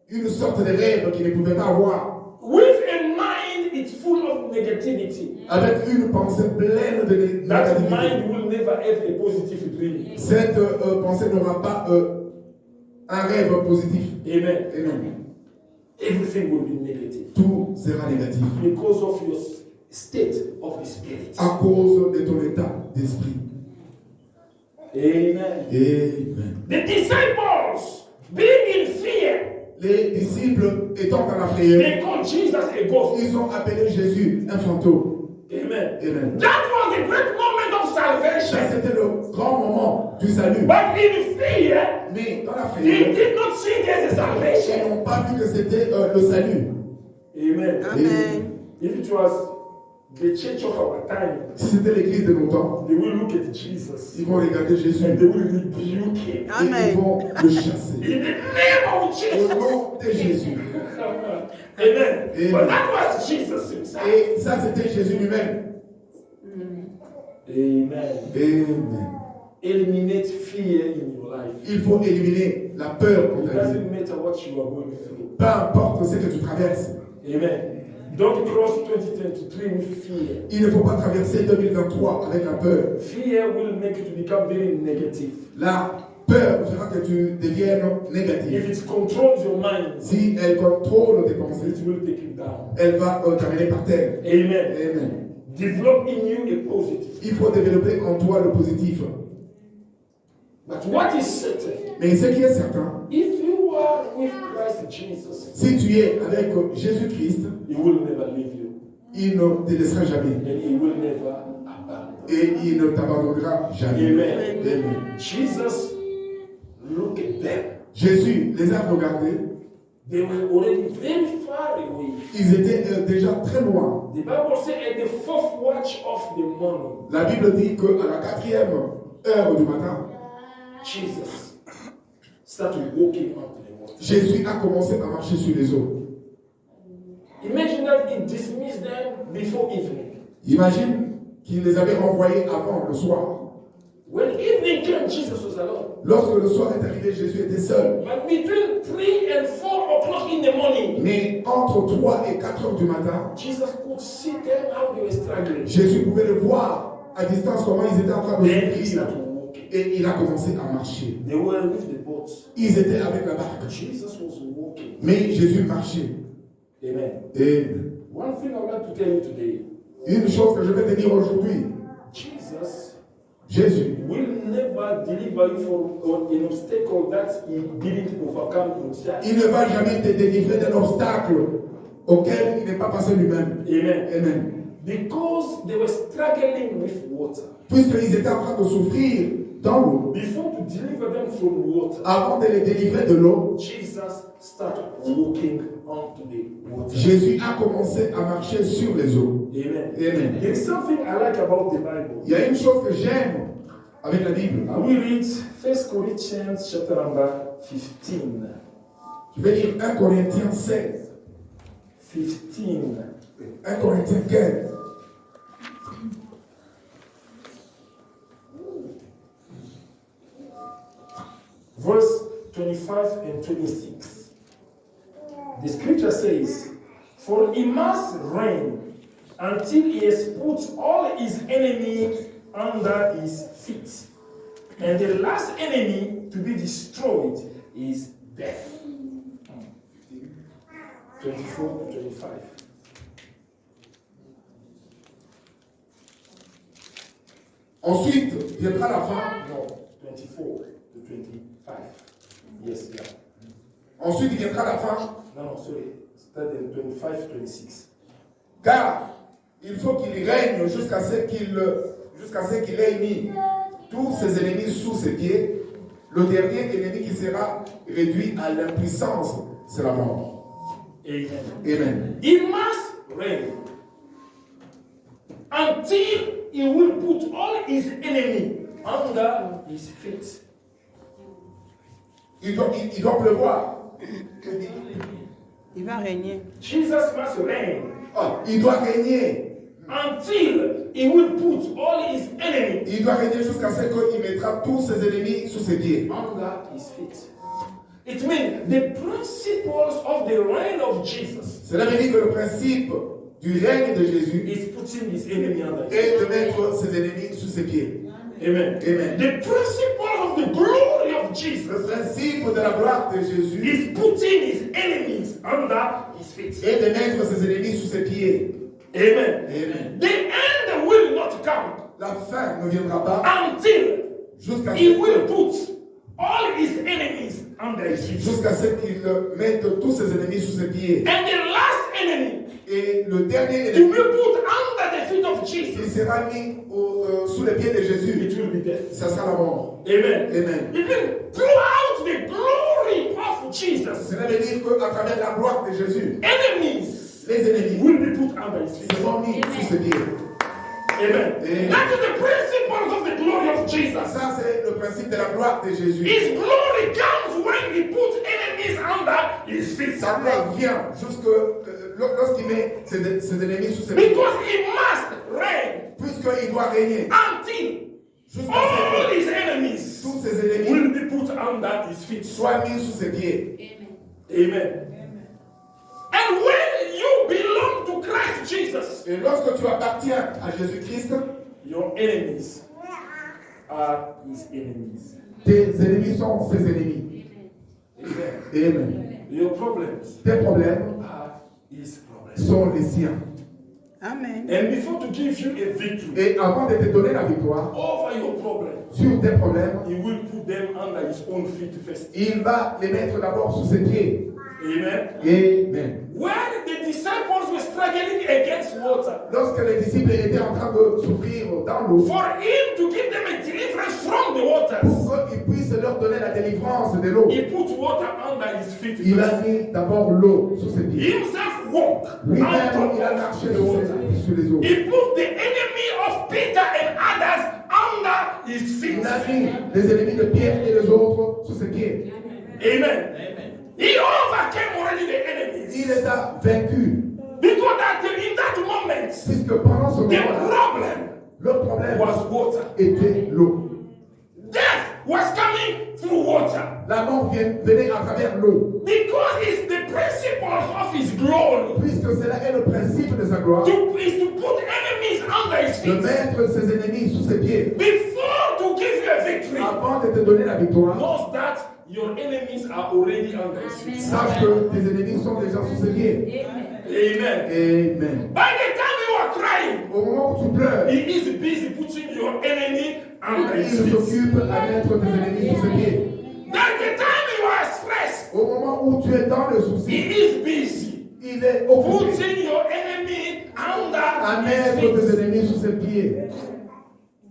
Speaker 1: une sorte de rêve qu'ils ne pouvaient pas avoir.
Speaker 2: With a mind, it's full of negativity.
Speaker 1: Avec une pensée pleine de
Speaker 2: That
Speaker 1: négativité.
Speaker 2: mind will never have a positive dream.
Speaker 1: Cette pensée n'aura pas un rêve positif.
Speaker 2: Amen.
Speaker 1: Amen.
Speaker 2: Everything will be negative
Speaker 1: Tout sera négatif.
Speaker 2: because of your state of the spirit.
Speaker 1: À cause de ton état d'esprit.
Speaker 2: Amen.
Speaker 1: Amen.
Speaker 2: The disciples, being in fear,
Speaker 1: les disciples étant dans la prière,
Speaker 2: they called Jesus a ghost.
Speaker 1: ils ont appelé Jésus un fantôme.
Speaker 2: Amen.
Speaker 1: Amen.
Speaker 2: That was the great moment of
Speaker 1: Ça,
Speaker 2: salvation.
Speaker 1: c'était le grand moment du salut.
Speaker 2: But in fear,
Speaker 1: Mais dans la
Speaker 2: they
Speaker 1: prière,
Speaker 2: did not see it as a
Speaker 1: ils
Speaker 2: salvation.
Speaker 1: n'ont pas vu que c'était le salut.
Speaker 2: Amen.
Speaker 3: Amen.
Speaker 2: If it was the church of our time,
Speaker 1: Si c'était l'église de nos temps,
Speaker 2: they will look at Jesus
Speaker 1: ils vont regarder Jésus
Speaker 2: and
Speaker 1: et
Speaker 2: they will rebuke him.
Speaker 1: ils
Speaker 3: Amen.
Speaker 1: vont le chasser.
Speaker 2: In the name of
Speaker 1: Au
Speaker 2: Jesus.
Speaker 1: nom de Jésus.
Speaker 2: Amen.
Speaker 1: Amen.
Speaker 2: But that was Jesus himself.
Speaker 1: Et ça, c'était Jésus lui-même.
Speaker 2: Amen.
Speaker 1: Amen.
Speaker 2: Eliminate fear in your life.
Speaker 1: Il faut éliminer la peur
Speaker 2: It
Speaker 1: dans ta vie.
Speaker 2: doesn't matter what you are going through.
Speaker 1: Peu importe ce que tu traverses.
Speaker 2: Amen. Don't cross 2023 with fear.
Speaker 1: Il ne faut pas traverser 2023 avec la peur.
Speaker 2: Fear will make you to become very negative.
Speaker 1: La peur fera que tu deviennes
Speaker 2: If
Speaker 1: négatif.
Speaker 2: it controls your mind,
Speaker 1: Si elle contrôle tes pensées,
Speaker 2: it will take you down.
Speaker 1: elle va t'amener par terre.
Speaker 2: Amen.
Speaker 1: Amen.
Speaker 2: Develop in you a positive.
Speaker 1: Il faut développer en toi le positif.
Speaker 2: But what is certain,
Speaker 1: Mais ce qui est certain,
Speaker 2: if you are with Christ Jesus,
Speaker 1: si tu es avec Jésus-Christ,
Speaker 2: He will never leave you.
Speaker 1: il ne te laissera jamais.
Speaker 2: And He will never abandon you.
Speaker 1: Et il ne t'abandonnera jamais.
Speaker 2: Amen.
Speaker 1: Amen.
Speaker 2: Jesus, look at them.
Speaker 1: Jésus les a regardés.
Speaker 2: They were already very far away.
Speaker 1: Ils étaient déjà très loin.
Speaker 2: The Bible says at the fourth watch of the morning,
Speaker 1: La Bible dit qu'à la 4e heure du matin,
Speaker 2: Jesus started walking on the water.
Speaker 1: Jésus a commencé à marcher sur les eaux.
Speaker 2: Imagine that He dismissed them before evening.
Speaker 1: Imagine qu'il les avait renvoyés avant le soir.
Speaker 2: When evening came, Jesus was alone.
Speaker 1: Lorsque le soir est arrivé, Jésus était seul.
Speaker 2: But between 3 and 4 o'clock in the morning,
Speaker 1: Mais entre 3 et 4 heures du matin,
Speaker 2: Jesus could see them how they were struggling.
Speaker 1: Jésus pouvait le voir à distance comment ils étaient en train de
Speaker 2: Then He
Speaker 1: souffrir.
Speaker 2: started walking.
Speaker 1: Et il a commencé à marcher.
Speaker 2: They were with the boats.
Speaker 1: Ils étaient avec la barque.
Speaker 2: Jesus was walking.
Speaker 1: Mais Jésus marchait.
Speaker 2: Amen.
Speaker 1: Et
Speaker 2: One thing I would like to tell you today,
Speaker 1: une chose que je vais te dire aujourd'hui,
Speaker 2: Jesus
Speaker 1: Jésus
Speaker 2: will never deliver you from an obstacle that He didn't overcome Himself.
Speaker 1: il ne va jamais te délivrer d'un obstacle auquel il n'est pas passé lui-même.
Speaker 2: Amen.
Speaker 1: Amen.
Speaker 2: Because they were struggling with water.
Speaker 1: Puisqu'ils étaient en train de souffrir dans l'eau,
Speaker 2: Before to deliver them from water,
Speaker 1: avant de les délivrer de l'eau,
Speaker 2: Jesus started walking onto the water.
Speaker 1: Jésus a commencé à marcher sur les eaux.
Speaker 2: Amen.
Speaker 1: Amen.
Speaker 2: There is something I like about the Bible.
Speaker 1: Il y a une chose que j'aime avec la Bible.
Speaker 2: I will read 1 Corinthians chapter number 15.
Speaker 1: Je vais lire 1 Corinthiens 16,
Speaker 2: 15.
Speaker 1: 1 Corinthiens 15.
Speaker 2: Verse 25 and 26. The scripture says, "For he must reign until he has put all his enemies under his feet. And the last enemy to be destroyed is death." 24 to 25.
Speaker 1: Ensuite viendra la fin.
Speaker 2: No, 24 to 25. Yes, yeah.
Speaker 1: Ensuite viendra la fin.
Speaker 2: No, sorry. Start in 25 to 26.
Speaker 1: Car il faut qu'il règne jusqu'à ce qu'il ait mis tous ses ennemis sous ses pieds. Le dernier ennemi qui sera réduit à l'impuissance, c'est la mort.
Speaker 2: Amen.
Speaker 1: Amen.
Speaker 2: He must reign until he will put all his enemy under his feet.
Speaker 1: Il doit pleuvoir.
Speaker 3: Il va régner.
Speaker 2: Jesus must reign
Speaker 1: Oh, il doit régner.
Speaker 2: until he will put all his enemy
Speaker 1: Il doit régner jusqu'à ce qu'il mettra tous ses ennemis sous ses pieds.
Speaker 2: under his feet. It means the principles of the reign of Jesus
Speaker 1: Cela veut dire que le principe du règne de Jésus
Speaker 2: is putting his enemy under his
Speaker 1: est
Speaker 2: feet.
Speaker 1: de mettre ses ennemis sous ses pieds.
Speaker 2: Amen.
Speaker 1: Amen.
Speaker 2: The principle of the glory of
Speaker 1: Le
Speaker 2: Jesus
Speaker 1: principe de la gloire de Jésus
Speaker 2: is putting his enemies under his feet.
Speaker 1: est de mettre ses ennemis sous ses pieds.
Speaker 2: Amen.
Speaker 1: Amen.
Speaker 2: The end will not come
Speaker 1: La fin ne viendra pas
Speaker 2: until
Speaker 1: jusqu'à
Speaker 2: he
Speaker 1: ce
Speaker 2: will
Speaker 1: que
Speaker 2: put all his enemies under his feet.
Speaker 1: Jusqu'à ce qu'il mette tous ses ennemis sous ses pieds.
Speaker 2: And the last enemy
Speaker 1: Et le dernier
Speaker 2: to
Speaker 1: ennemi,
Speaker 2: be put under the feet of
Speaker 1: il
Speaker 2: Jesus,
Speaker 1: sera mis sous les pieds de Jésus.
Speaker 2: it will be death.
Speaker 1: Ça sera la mort.
Speaker 2: Amen.
Speaker 1: Amen.
Speaker 2: Even throughout the glory of Jesus,
Speaker 1: Cela veut dire qu'à travers la gloire de Jésus,
Speaker 2: enemies
Speaker 1: les ennemis
Speaker 2: will be put under his feet.
Speaker 1: seront mis sous ses pieds.
Speaker 2: Amen.
Speaker 1: Amen.
Speaker 2: That is the principles of the glory of Jesus.
Speaker 1: Ça, c'est le principe de la gloire de Jésus.
Speaker 2: His glory comes when he puts enemies under his feet.
Speaker 1: Sa gloire vient lorsqu'il met ses ennemis sous ses pieds.
Speaker 2: Because he must reign
Speaker 1: Puisqu'il doit régner.
Speaker 2: until
Speaker 1: Jusqu'à
Speaker 2: all
Speaker 1: ce
Speaker 2: his
Speaker 1: que
Speaker 2: enemies
Speaker 1: tous ses ennemis
Speaker 2: will be put under his feet.
Speaker 1: soient mis sous ses pieds.
Speaker 2: Amen. And when you belong to Christ Jesus,
Speaker 1: Et lorsque tu appartiens à Jésus-Christ,
Speaker 2: your enemies are his enemies.
Speaker 1: tes ennemis sont ses ennemis.
Speaker 2: Amen.
Speaker 1: Amen.
Speaker 2: Your problems
Speaker 1: Tes problèmes
Speaker 2: are his problems.
Speaker 1: sont les siens.
Speaker 3: Amen.
Speaker 2: And before to give you a victory
Speaker 1: Et avant de te donner la victoire
Speaker 2: over your problems,
Speaker 1: sur tes problèmes,
Speaker 2: he will put them under his own feet first.
Speaker 1: il va les mettre d'abord sous ses pieds.
Speaker 2: Amen.
Speaker 1: Amen.
Speaker 2: When the disciples were struggling against water,
Speaker 1: Lorsque les disciples étaient en train de souffrir dans l'eau,
Speaker 2: for him to give them a deliverance from the waters,
Speaker 1: pour qu'ils puissent leur donner la délivrance de l'eau,
Speaker 2: he put water under his feet
Speaker 1: il a
Speaker 2: first.
Speaker 1: mis d'abord l'eau sous ses pieds.
Speaker 2: Himself walked
Speaker 1: Lui-même,
Speaker 2: out
Speaker 1: il a
Speaker 2: of
Speaker 1: marché
Speaker 2: the water.
Speaker 1: sur les eaux.
Speaker 2: He put the enemy of Peter and others under his feet.
Speaker 1: Il a mis les ennemis de Pierre et les autres sous ses pieds.
Speaker 2: Amen. He overcame already the enemies.
Speaker 1: Il les a vaincus.
Speaker 2: Because in that moment,
Speaker 1: Puisque pendant ce
Speaker 2: the
Speaker 1: moment-là,
Speaker 2: problem
Speaker 1: le problème
Speaker 2: was water.
Speaker 1: était l'eau.
Speaker 2: Death was coming through water.
Speaker 1: La mort venait à travers l'eau.
Speaker 2: Because it's the principles of his glory.
Speaker 1: Puisque cela est le principe de sa gloire,
Speaker 2: Is to put enemies under his
Speaker 1: de
Speaker 2: feet.
Speaker 1: mettre ses ennemis sous ses pieds.
Speaker 2: Before to give you a victory.
Speaker 1: Avant de te donner la victoire,
Speaker 2: Knows that your enemies are already under his feet.
Speaker 1: sache que tes ennemis sont déjà sous ses pieds.
Speaker 2: Amen.
Speaker 1: Amen.
Speaker 2: By the time you are crying,
Speaker 1: Au moment où tu pleures,
Speaker 2: he is busy putting your enemy under
Speaker 1: il
Speaker 2: his feet.
Speaker 1: s'occupe à mettre tes ennemis sous ses pieds.
Speaker 2: By the time you are stressed,
Speaker 1: Au moment où tu es dans le
Speaker 2: he
Speaker 1: souci,
Speaker 2: is busy
Speaker 1: il est occupé
Speaker 2: putting your enemy
Speaker 1: à
Speaker 2: under
Speaker 1: mettre
Speaker 2: his
Speaker 1: tes
Speaker 2: feet.
Speaker 1: ennemis sous ses pieds.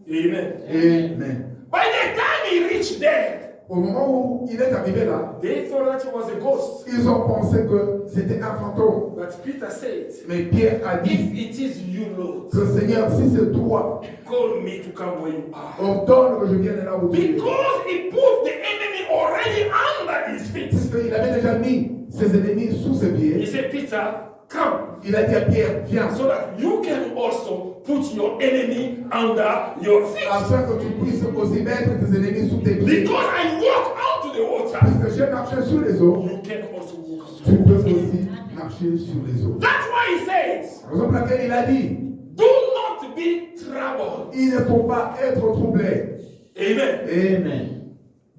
Speaker 2: Amen.
Speaker 1: Amen.
Speaker 2: By the time he reached there,
Speaker 1: Au moment où il est arrivé là,
Speaker 2: they thought that he was a ghost.
Speaker 1: ils ont pensé que c'était un fantôme.
Speaker 2: But Peter said,
Speaker 1: Mais Pierre a
Speaker 2: if
Speaker 1: dit
Speaker 2: it is you, Lord,
Speaker 1: que Seigneur, si c'est toi,
Speaker 2: call me to come where you are.
Speaker 1: ordonne que je vienne là où tu es.
Speaker 2: Because he put the enemy already under his feet.
Speaker 1: Puisqu'il avait déjà mis ses ennemis sous ses
Speaker 2: He
Speaker 1: pieds,
Speaker 2: said, Peter, come,
Speaker 1: il a dit à Pierre, viens,
Speaker 2: so that you can also put your enemy under your feet.
Speaker 1: afin que tu puisses aussi mettre tes ennemis sous tes pieds.
Speaker 2: Because I walk out to the water,
Speaker 1: Puisque j'ai marché sur les eaux,
Speaker 2: you can also walk out.
Speaker 1: tu peux aussi marcher sur les eaux.
Speaker 2: That's why he says,
Speaker 1: Raison pour laquelle il a dit,
Speaker 2: do not be troubled.
Speaker 1: il ne faut pas être troublé.
Speaker 2: Amen.
Speaker 1: Amen.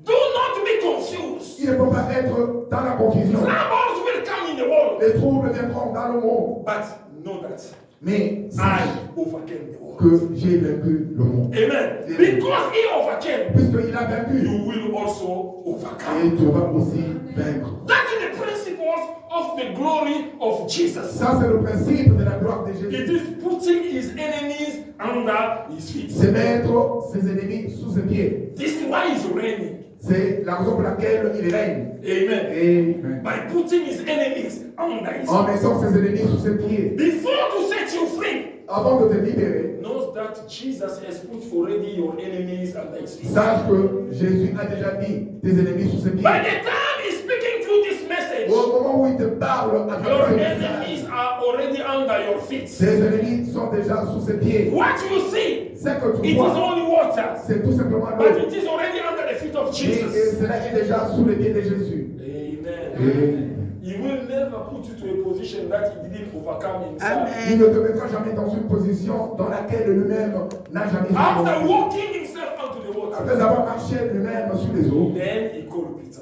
Speaker 2: Do not be confused.
Speaker 1: Il ne faut pas être dans la confusion.
Speaker 2: Troubles will come in the world.
Speaker 1: Les troubles viendront dans le monde.
Speaker 2: But know that
Speaker 1: Mais
Speaker 2: I overcame the world.
Speaker 1: que j'ai vaincu le monde.
Speaker 2: Amen. Because he overcame,
Speaker 1: Puisqu'il a vaincu,
Speaker 2: you will also overcome.
Speaker 1: et tu vas aussi vaincre.
Speaker 2: That is the principles of the glory of Jesus.
Speaker 1: Ça, c'est le principe de la gloire de
Speaker 2: It
Speaker 1: Jésus.
Speaker 2: is putting his enemies under his feet.
Speaker 1: C'est mettre ses ennemis sous ses pieds.
Speaker 2: This is why he's reigning.
Speaker 1: C'est la raison pour laquelle il règne.
Speaker 2: Amen.
Speaker 1: Amen.
Speaker 2: By putting his enemies under his
Speaker 1: En
Speaker 2: feet.
Speaker 1: mettant ses ennemis sous ses pieds.
Speaker 2: Before to set you free,
Speaker 1: Avant de te libérer,
Speaker 2: knows that Jesus has put already your enemies under his feet.
Speaker 1: sache que Jésus a déjà mis tes ennemis sous ses pieds.
Speaker 2: By the time he's speaking through this message,
Speaker 1: Au moment où il te parle à
Speaker 2: your
Speaker 1: travers ce
Speaker 2: enemies
Speaker 1: message,
Speaker 2: are already under your feet.
Speaker 1: tes ennemis sont déjà sous ses pieds.
Speaker 2: What you see,
Speaker 1: Ce que tu
Speaker 2: it is
Speaker 1: vois,
Speaker 2: only water,
Speaker 1: c'est tout simplement
Speaker 2: but
Speaker 1: l'eau.
Speaker 2: it is already under the feet of
Speaker 1: Et
Speaker 2: Jesus.
Speaker 1: cela est déjà sous les pieds de Jésus.
Speaker 2: Amen.
Speaker 1: Amen.
Speaker 2: He will never put you to a position that he didn't overcome himself.
Speaker 1: Il
Speaker 3: Amen.
Speaker 1: ne te mettra jamais dans une position dans laquelle lui-même n'a jamais
Speaker 2: After
Speaker 1: été.
Speaker 2: walking himself onto the water,
Speaker 1: Après avoir marché lui-même sur les eaux,
Speaker 2: then he called Peter.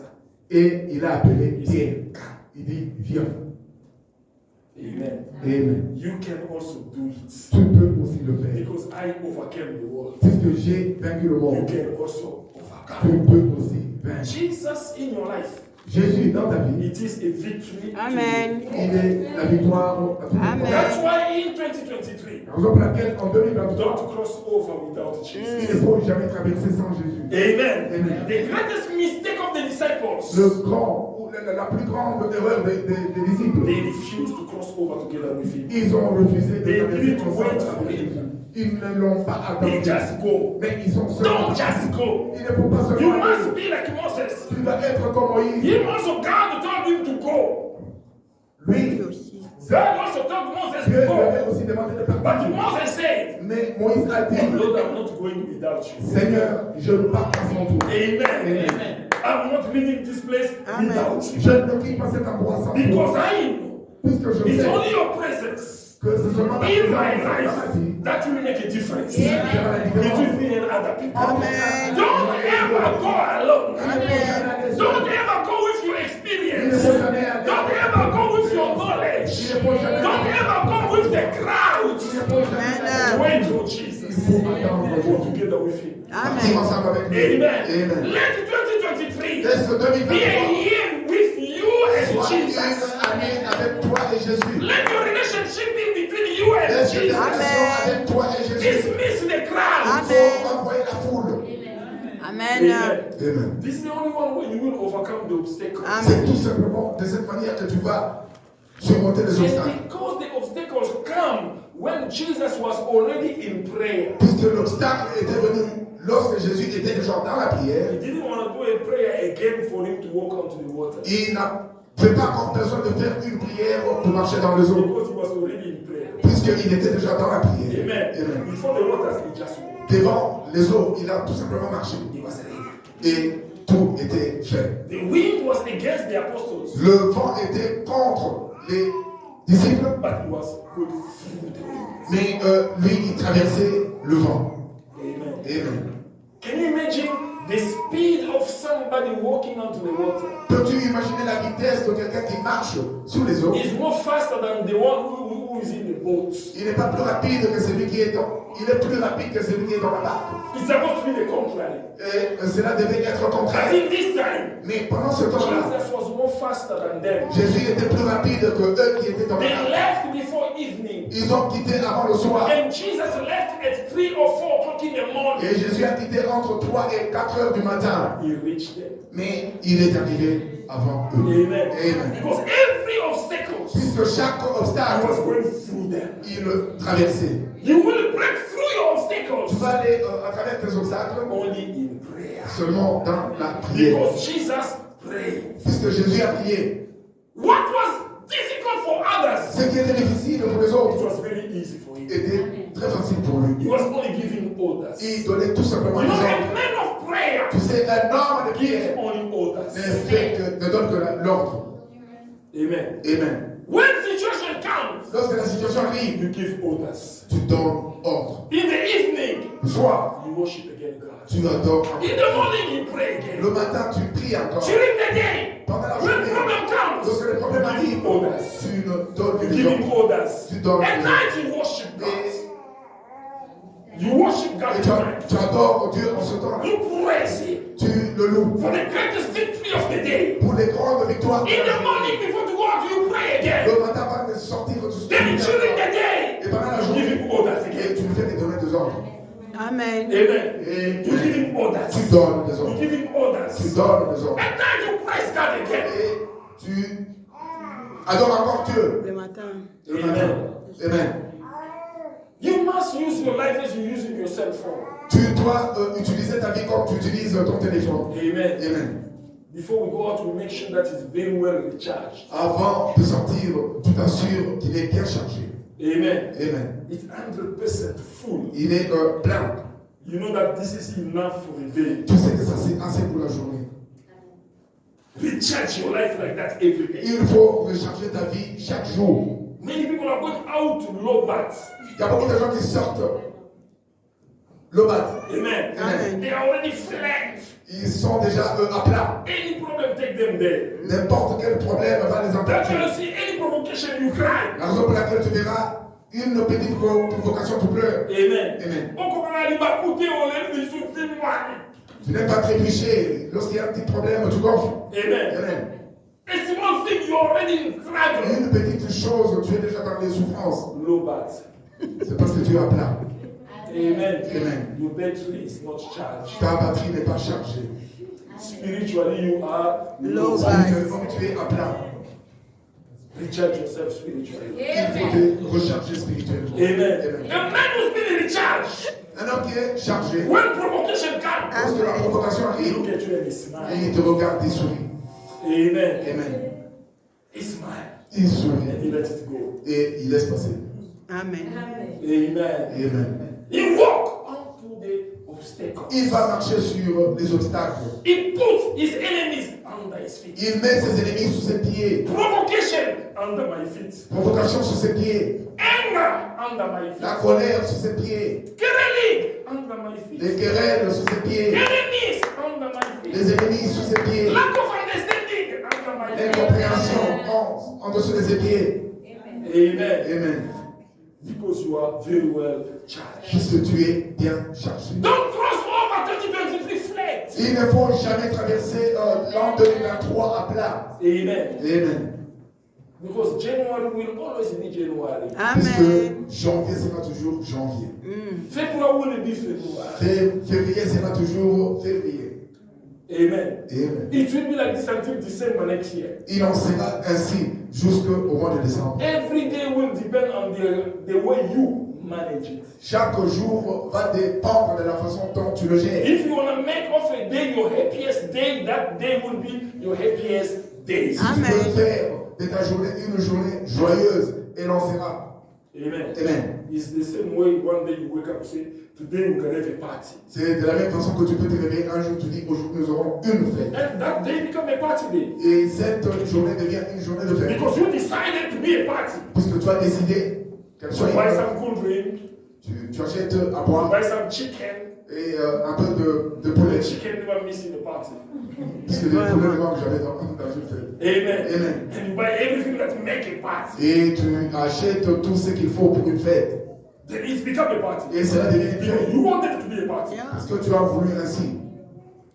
Speaker 1: et il a appelé Pierre. Il dit, viens.
Speaker 2: Amen.
Speaker 1: Amen.
Speaker 2: You can also do it.
Speaker 1: Tu peux aussi le faire.
Speaker 2: Because I overcame the world.
Speaker 1: Puisque j'ai vaincu le
Speaker 2: You
Speaker 1: monde,
Speaker 2: can also
Speaker 1: tu
Speaker 2: overcome.
Speaker 1: peux aussi vain.
Speaker 2: Jesus in your life,
Speaker 1: Jésus dans ta vie,
Speaker 2: it is a victory.
Speaker 3: Amen.
Speaker 1: il est la victoire à tout
Speaker 3: Amen.
Speaker 1: moment.
Speaker 2: That's why in 2023,
Speaker 1: La raison pour laquelle en 2023,
Speaker 2: don't cross over without
Speaker 1: il
Speaker 2: Jesus.
Speaker 1: ne faut jamais traverser sans Jésus.
Speaker 2: Amen.
Speaker 1: Amen.
Speaker 2: The greatest mistake of the disciples,
Speaker 1: Le grand, ou la plus grande erreur des disciples,
Speaker 2: they refused to cross over together with him.
Speaker 1: ils ont refusé de
Speaker 2: They
Speaker 1: traverser
Speaker 2: didn't
Speaker 1: ensemble
Speaker 2: wait
Speaker 1: avec
Speaker 2: for
Speaker 1: Jésus.
Speaker 2: him.
Speaker 1: Ils ne l'ont pas
Speaker 2: They
Speaker 1: attendu.
Speaker 2: just go.
Speaker 1: Mais ils sont seuls.
Speaker 2: Don't just go.
Speaker 1: Il ne faut pas
Speaker 2: You
Speaker 1: seulement
Speaker 2: must
Speaker 1: aller.
Speaker 2: be like Moses.
Speaker 1: Tu vas être comme Moïse.
Speaker 2: Him also God told him to go.
Speaker 1: Lui,
Speaker 3: Lui aussi.
Speaker 2: God also told Moses
Speaker 1: Dieu
Speaker 2: to
Speaker 1: lui avait
Speaker 2: go.
Speaker 1: aussi demandé de
Speaker 2: But
Speaker 1: partir.
Speaker 2: Moses said,
Speaker 1: Mais Moïse a dit,
Speaker 2: Lord, I'm not going without you.
Speaker 1: Seigneur, je ne pars pas sans toi.
Speaker 2: Amen. I'm not leaving this place
Speaker 3: Amen.
Speaker 2: without you.
Speaker 1: Je ne quitte pas cet endroit sans
Speaker 2: Because
Speaker 1: toi.
Speaker 2: I know
Speaker 1: Puisque je
Speaker 2: it's
Speaker 1: sais
Speaker 2: only your presence
Speaker 1: que c'est seulement ta
Speaker 2: in
Speaker 1: présence
Speaker 2: my
Speaker 1: dans ma
Speaker 2: life
Speaker 1: vie
Speaker 2: that will make a difference
Speaker 1: qui fera la
Speaker 2: between
Speaker 1: différence.
Speaker 2: me and other people.
Speaker 3: Amen.
Speaker 2: Don't ever go alone.
Speaker 3: Amen.
Speaker 2: Don't ever go with your
Speaker 1: Il ne
Speaker 2: experience.
Speaker 1: faut jamais aller.
Speaker 2: Don't ever go with your knowledge.
Speaker 1: Il ne faut jamais
Speaker 2: Don't ever go with the crowd.
Speaker 1: Il ne faut jamais
Speaker 3: Amen.
Speaker 2: Wait for
Speaker 1: Il
Speaker 2: Jesus.
Speaker 1: faut attendre
Speaker 2: Go
Speaker 1: Dieu.
Speaker 2: together with him.
Speaker 1: Partir
Speaker 3: Amen.
Speaker 1: ensemble avec lui.
Speaker 2: Amen.
Speaker 1: Amen.
Speaker 2: Let 2023
Speaker 1: Laisse le
Speaker 2: be a
Speaker 1: 2023
Speaker 2: year with you and
Speaker 1: soit
Speaker 2: Jesus.
Speaker 1: une année avec toi et Jésus.
Speaker 2: Let your relationship be between you and
Speaker 1: Laisse tes
Speaker 2: Jesus.
Speaker 1: relations avec toi et Jésus.
Speaker 2: Dismiss the crowd.
Speaker 1: Il
Speaker 3: Amen.
Speaker 1: faut envoyer la foule.
Speaker 3: Amen.
Speaker 1: Amen.
Speaker 2: This is the only one way you will overcome the obstacles.
Speaker 1: C'est
Speaker 3: Amen.
Speaker 1: tout simplement de cette manière que tu vas surmonter les
Speaker 2: And
Speaker 1: obstacles.
Speaker 2: because the obstacles come when Jesus was already in prayer.
Speaker 1: Puisque l'obstacle était venu lorsque Jésus était déjà dans la prière,
Speaker 2: He didn't want to do a prayer again for him to walk onto the water.
Speaker 1: il n'avait pas encore besoin de faire une prière pour marcher dans les eaux.
Speaker 2: Because he was already in prayer.
Speaker 1: Puisqu'il était déjà dans la prière.
Speaker 2: Amen.
Speaker 1: Amen.
Speaker 2: Before the waters, he just walked.
Speaker 1: Devant les eaux, il a tout simplement marché.
Speaker 2: He was ready.
Speaker 1: Et tout était fait.
Speaker 2: The wind was against the apostles,
Speaker 1: Le vent était contre les disciples,
Speaker 2: but he was going through the wind.
Speaker 1: mais lui, il traversait le vent.
Speaker 2: Amen.
Speaker 1: Amen.
Speaker 2: Can you imagine the speed of somebody walking onto the water?
Speaker 1: Peux-tu imaginer la vitesse de quelqu'un qui marche sur les eaux?
Speaker 2: It's more faster than the one who is in the boat.
Speaker 1: Il n'est pas plus rapide que celui qui est dans. Il est plus rapide que celui qui est dans la barque.
Speaker 2: It's supposed to be the contrary.
Speaker 1: Et cela devait être
Speaker 2: But
Speaker 1: contraire.
Speaker 2: in this time,
Speaker 1: Mais pendant ce temps-là,
Speaker 2: Jesus was more faster than them.
Speaker 1: Jésus était plus rapide que eux qui étaient dans la
Speaker 2: They
Speaker 1: barque.
Speaker 2: left before evening.
Speaker 1: Ils ont quitté avant le soir.
Speaker 2: And Jesus left at 3 or 4 o'clock in the morning.
Speaker 1: Et Jésus a quitté entre 3 et 4 heures du matin.
Speaker 2: He reached them.
Speaker 1: Mais il est arrivé avant eux.
Speaker 2: Amen.
Speaker 1: Amen.
Speaker 2: Because every obstacle,
Speaker 1: Puisque chaque
Speaker 2: I
Speaker 1: obstacle,
Speaker 2: was going through them.
Speaker 1: il le traversait.
Speaker 2: You will break through your
Speaker 1: Tu
Speaker 2: obstacles
Speaker 1: vas aller à travers tes obstacles
Speaker 2: only in prayer.
Speaker 1: seulement dans la prière.
Speaker 2: Because Jesus prayed.
Speaker 1: Puisque Jésus a prié.
Speaker 2: What was difficult for others,
Speaker 1: Ce qui était difficile pour les
Speaker 2: it
Speaker 1: autres
Speaker 2: was very easy for him.
Speaker 1: était très facile pour lui.
Speaker 2: He was only giving orders.
Speaker 1: Il donnait tout simplement
Speaker 2: You
Speaker 1: les
Speaker 2: know, a
Speaker 1: ordres.
Speaker 2: man of prayer
Speaker 1: Tu sais, un homme de
Speaker 2: gives
Speaker 1: prière
Speaker 2: only orders.
Speaker 1: ne donne que l'ordre.
Speaker 2: Amen.
Speaker 1: Amen.
Speaker 2: When situation comes,
Speaker 1: Lorsque la situation arrive,
Speaker 2: you give orders.
Speaker 1: tu donnes ordre.
Speaker 2: In the evening,
Speaker 1: Le soir,
Speaker 2: you worship again God.
Speaker 1: tu adores.
Speaker 2: In the morning, you pray again.
Speaker 1: Le matin, tu pries encore.
Speaker 2: During the day,
Speaker 1: Pendant la
Speaker 2: when
Speaker 1: journée,
Speaker 2: problem comes,
Speaker 1: lorsque les problèmes
Speaker 2: you
Speaker 1: arrivent,
Speaker 2: give orders.
Speaker 1: tu ne donnes
Speaker 2: You
Speaker 1: que
Speaker 2: give
Speaker 1: des
Speaker 2: him
Speaker 1: ordres.
Speaker 2: orders.
Speaker 1: Tu donnes
Speaker 2: At
Speaker 1: des
Speaker 2: night, you worship God.
Speaker 1: Et
Speaker 2: You worship God
Speaker 1: Et
Speaker 2: at
Speaker 1: tu,
Speaker 2: night.
Speaker 1: tu adores Dieu en ce temps-là.
Speaker 2: You praise Him
Speaker 1: Tu le loues
Speaker 2: for the greatest victory of the day.
Speaker 1: pour les grandes victoires.
Speaker 2: In the morning, before to go out, you pray again.
Speaker 1: Le matin avant de sortir, tu
Speaker 2: Then during the
Speaker 1: Et
Speaker 2: day,
Speaker 1: pendant la
Speaker 2: you
Speaker 1: journée,
Speaker 2: give him orders
Speaker 1: et
Speaker 2: again.
Speaker 1: tu lui fais des donner des ordres.
Speaker 3: Amen.
Speaker 2: Amen.
Speaker 1: Et
Speaker 2: You give him orders.
Speaker 1: tu donnes des
Speaker 2: You
Speaker 1: ordres.
Speaker 2: give him
Speaker 1: Tu
Speaker 2: orders.
Speaker 1: donnes des ordres.
Speaker 2: At night, you praise God again.
Speaker 1: Et tu adores encore Dieu
Speaker 3: Le matin.
Speaker 1: le matin. Amen.
Speaker 2: You must use your life as you use your cell phone.
Speaker 1: Tu dois utiliser ta vie comme tu utilises ton téléphone.
Speaker 2: Amen.
Speaker 1: Amen.
Speaker 2: Before we go out, we make sure that it's very well recharged.
Speaker 1: Avant de sortir, tu t'assures qu'il est bien chargé.
Speaker 2: Amen.
Speaker 1: Amen.
Speaker 2: It's 100% full.
Speaker 1: Il est plein.
Speaker 2: You know that this is enough for a day.
Speaker 1: Tu sais que ça c'est assez pour la journée.
Speaker 2: Recharge your life like that every day.
Speaker 1: Il faut recharger ta vie chaque jour.
Speaker 2: Many people are going out to low bats.
Speaker 1: Il y a beaucoup de gens qui sortent le bat.
Speaker 2: Amen.
Speaker 1: Amen.
Speaker 2: They are already flat.
Speaker 1: Ils sont déjà à plat.
Speaker 2: Any problem, take them there.
Speaker 1: N'importe quel problème va les
Speaker 2: That's
Speaker 1: empêcher.
Speaker 2: why you see any provocation, you cry.
Speaker 1: La raison pour laquelle tu verras une petite provocation, tu pleures.
Speaker 2: Amen.
Speaker 1: Amen.
Speaker 2: On comprend les bas côté, on les dit,
Speaker 1: Tu Tu n'aimes pas trébucher. Lorsqu'il y a un petit problème, tu gonfles.
Speaker 2: Amen.
Speaker 1: Amen.
Speaker 2: A small thing, you're already in trouble.
Speaker 1: Une petite chose, tu es déjà dans les souffrances.
Speaker 2: Low bat.
Speaker 1: C'est parce que tu es à plat.
Speaker 2: Amen.
Speaker 1: Amen.
Speaker 2: Your battery is not charged.
Speaker 1: Ta batterie n'est pas chargée.
Speaker 2: Spiritually, you are
Speaker 3: Low
Speaker 2: low
Speaker 3: bat.
Speaker 2: bat.
Speaker 1: Spirituellement, tu es à plat.
Speaker 2: Recharge yourself spiritually.
Speaker 1: Il faut te recharger spirituellement.
Speaker 2: Amen.
Speaker 1: Amen.
Speaker 2: A man who's been recharged.
Speaker 1: Un homme qui est chargé,
Speaker 2: When provocation comes,
Speaker 1: lorsque la provocation
Speaker 2: he
Speaker 1: arrive,
Speaker 2: look at you and he
Speaker 1: et
Speaker 2: smile.
Speaker 1: il te regarde, il sourit.
Speaker 2: Amen.
Speaker 1: Amen.
Speaker 2: He smile
Speaker 1: Il
Speaker 2: and
Speaker 1: sourit
Speaker 2: he let it go.
Speaker 1: et il laisse passer.
Speaker 3: Amen.
Speaker 2: Amen.
Speaker 1: Amen.
Speaker 2: He walk onto the obstacle.
Speaker 1: Il va marcher sur les obstacles.
Speaker 2: He puts his enemies under his feet.
Speaker 1: Il met ses ennemis sous ses pieds.
Speaker 2: Provocation under my feet.
Speaker 1: Provocation sous ses pieds.
Speaker 2: Anger under my
Speaker 1: La
Speaker 2: feet.
Speaker 1: colère sous ses pieds.
Speaker 2: Quarreling under my feet.
Speaker 1: Les querelles sous ses pieds.
Speaker 2: Enemies under my feet.
Speaker 1: Les ennemis sous ses pieds.
Speaker 2: Lack of understanding under my feet.
Speaker 1: L'incompréhension en dessous de ses pieds.
Speaker 2: Amen.
Speaker 1: Amen.
Speaker 2: Because you are very well charged.
Speaker 1: Puisque tu es bien chargé.
Speaker 2: Don't cross over 2023 flat.
Speaker 1: Il ne faut jamais traverser l'an 2023 à plat.
Speaker 2: Amen.
Speaker 1: Amen.
Speaker 2: Because January will always be January.
Speaker 1: Puisque
Speaker 3: Amen.
Speaker 1: janvier sera toujours janvier.
Speaker 2: February will be February.
Speaker 1: Février sera toujours février.
Speaker 2: Amen.
Speaker 1: Amen.
Speaker 2: It will be like this until December next year.
Speaker 1: Il en sera ainsi jusqu'au mois de décembre.
Speaker 2: Every day will depend on the way you manage it.
Speaker 1: Chaque jour va dépendre de la façon dont tu le gères.
Speaker 2: If you want to make of a day your happiest day, that day will be your happiest day.
Speaker 1: Si tu veux faire de ta journée une journée joyeuse, elle en sera.
Speaker 2: Amen.
Speaker 1: Amen.
Speaker 2: It's the same way one day you wake up and say, today we're going to have a party.
Speaker 1: C'est de la même façon que tu peux te réveiller un jour, tu dis aujourd'hui nous aurons une fête.
Speaker 2: And that day become a party day.
Speaker 1: Et cette journée devient une journée de fête.
Speaker 2: Because you decided to be a party.
Speaker 1: Puisque tu as décidé qu'elle soit
Speaker 2: You buy
Speaker 1: une
Speaker 2: some cool drink,
Speaker 1: tu achètes à
Speaker 2: you
Speaker 1: boire
Speaker 2: buy some chicken.
Speaker 1: et un peu de
Speaker 2: The
Speaker 1: poulet.
Speaker 2: chicken never miss in the party.
Speaker 1: Puisque le poulet ne manque jamais dans une fête.
Speaker 2: Amen.
Speaker 1: Amen.
Speaker 2: And you buy everything that make a party.
Speaker 1: Et tu achètes tout ce qu'il faut pour une fête.
Speaker 2: Then it's become a party.
Speaker 1: Et cela devient une
Speaker 2: Because
Speaker 1: fête.
Speaker 2: you wanted it to be a party.
Speaker 1: Parce
Speaker 3: Yeah.
Speaker 1: que tu as voulu ainsi.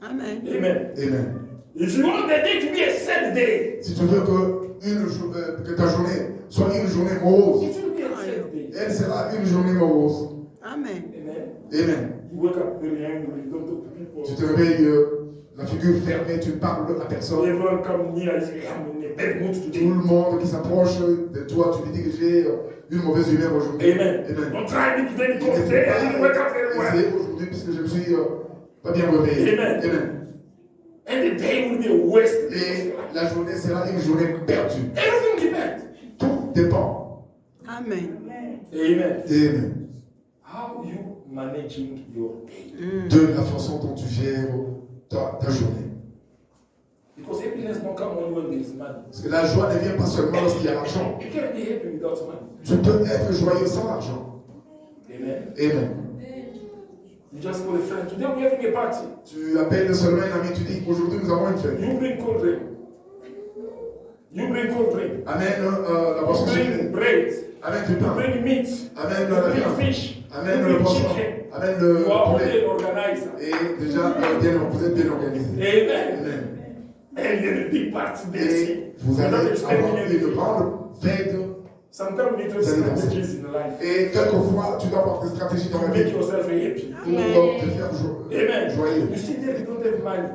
Speaker 3: Amen.
Speaker 2: Amen.
Speaker 1: Amen.
Speaker 2: If you want the day to be a sad day,
Speaker 1: Si tu veux que ta journée soit une journée morose,
Speaker 2: it will be a sad day.
Speaker 1: elle sera une journée morose.
Speaker 3: Amen.
Speaker 2: Amen.
Speaker 1: Amen.
Speaker 2: You wake up very angry, you don't talk to people.
Speaker 1: Tu te réveilles la figure fermée, tu ne parles à personne.
Speaker 2: Everyone come near and say, I'm in a bad mood
Speaker 1: Tout
Speaker 2: today.
Speaker 1: le monde qui s'approche de toi, tu lui dis que j'ai une mauvaise humeur aujourd'hui.
Speaker 2: Amen.
Speaker 1: Amen.
Speaker 2: Don't try me today
Speaker 1: Il
Speaker 2: because
Speaker 1: ne
Speaker 2: today I
Speaker 1: faut
Speaker 2: didn't wake up very
Speaker 1: pas
Speaker 2: well.
Speaker 1: essayer aujourd'hui puisque je me suis pas bien réveillé.
Speaker 2: Amen.
Speaker 1: Amen.
Speaker 2: And the day will be a waste.
Speaker 1: Et la journée sera une journée perdue.
Speaker 2: Everything depends.
Speaker 1: Tout dépend.
Speaker 3: Amen.
Speaker 2: Amen.
Speaker 1: Amen.
Speaker 2: How you managing your day?
Speaker 1: De la façon dont tu gères ta journée.
Speaker 2: Because happiness don't come only when there is money.
Speaker 1: Parce que la joie ne vient pas seulement lorsqu'il y a l'argent.
Speaker 2: You can't be happy without money.
Speaker 1: Tu peux être joyeux sans l'argent.
Speaker 2: Amen.
Speaker 1: Amen.
Speaker 2: You just call a friend. Today we're having a party.
Speaker 1: Tu appelles seulement un ami, tu dis aujourd'hui nous avons une fête.
Speaker 2: You bring cold drink. You bring cold drink.
Speaker 1: Amène la
Speaker 2: You
Speaker 1: boisson
Speaker 2: bring
Speaker 1: sucrée.
Speaker 2: bread.
Speaker 1: Amène du
Speaker 2: You
Speaker 1: pain.
Speaker 2: bring meat.
Speaker 1: Amène
Speaker 2: You
Speaker 1: la
Speaker 2: bring
Speaker 1: viande.
Speaker 2: fish.
Speaker 1: Amène
Speaker 2: You
Speaker 1: le
Speaker 2: bring
Speaker 1: poisson.
Speaker 2: chicken.
Speaker 1: Amène le
Speaker 2: You are
Speaker 1: poulet.
Speaker 2: only an organizer.
Speaker 1: Et déjà, vous êtes bien organisé.
Speaker 2: Amen.
Speaker 1: Amen.
Speaker 2: And you have a big party
Speaker 1: Et
Speaker 2: dancing.
Speaker 1: vous
Speaker 2: You're not
Speaker 1: allez
Speaker 2: expecting
Speaker 1: avoir une
Speaker 2: anything.
Speaker 1: grande fête.
Speaker 2: Sometimes you need to have strategies in life
Speaker 1: Et quelquefois, tu dois avoir des stratégies dans
Speaker 2: to
Speaker 1: la
Speaker 2: make
Speaker 1: vie
Speaker 2: yourself happy.
Speaker 1: pour te faire
Speaker 2: Amen.
Speaker 1: joyeux.
Speaker 2: You see there you don't have money.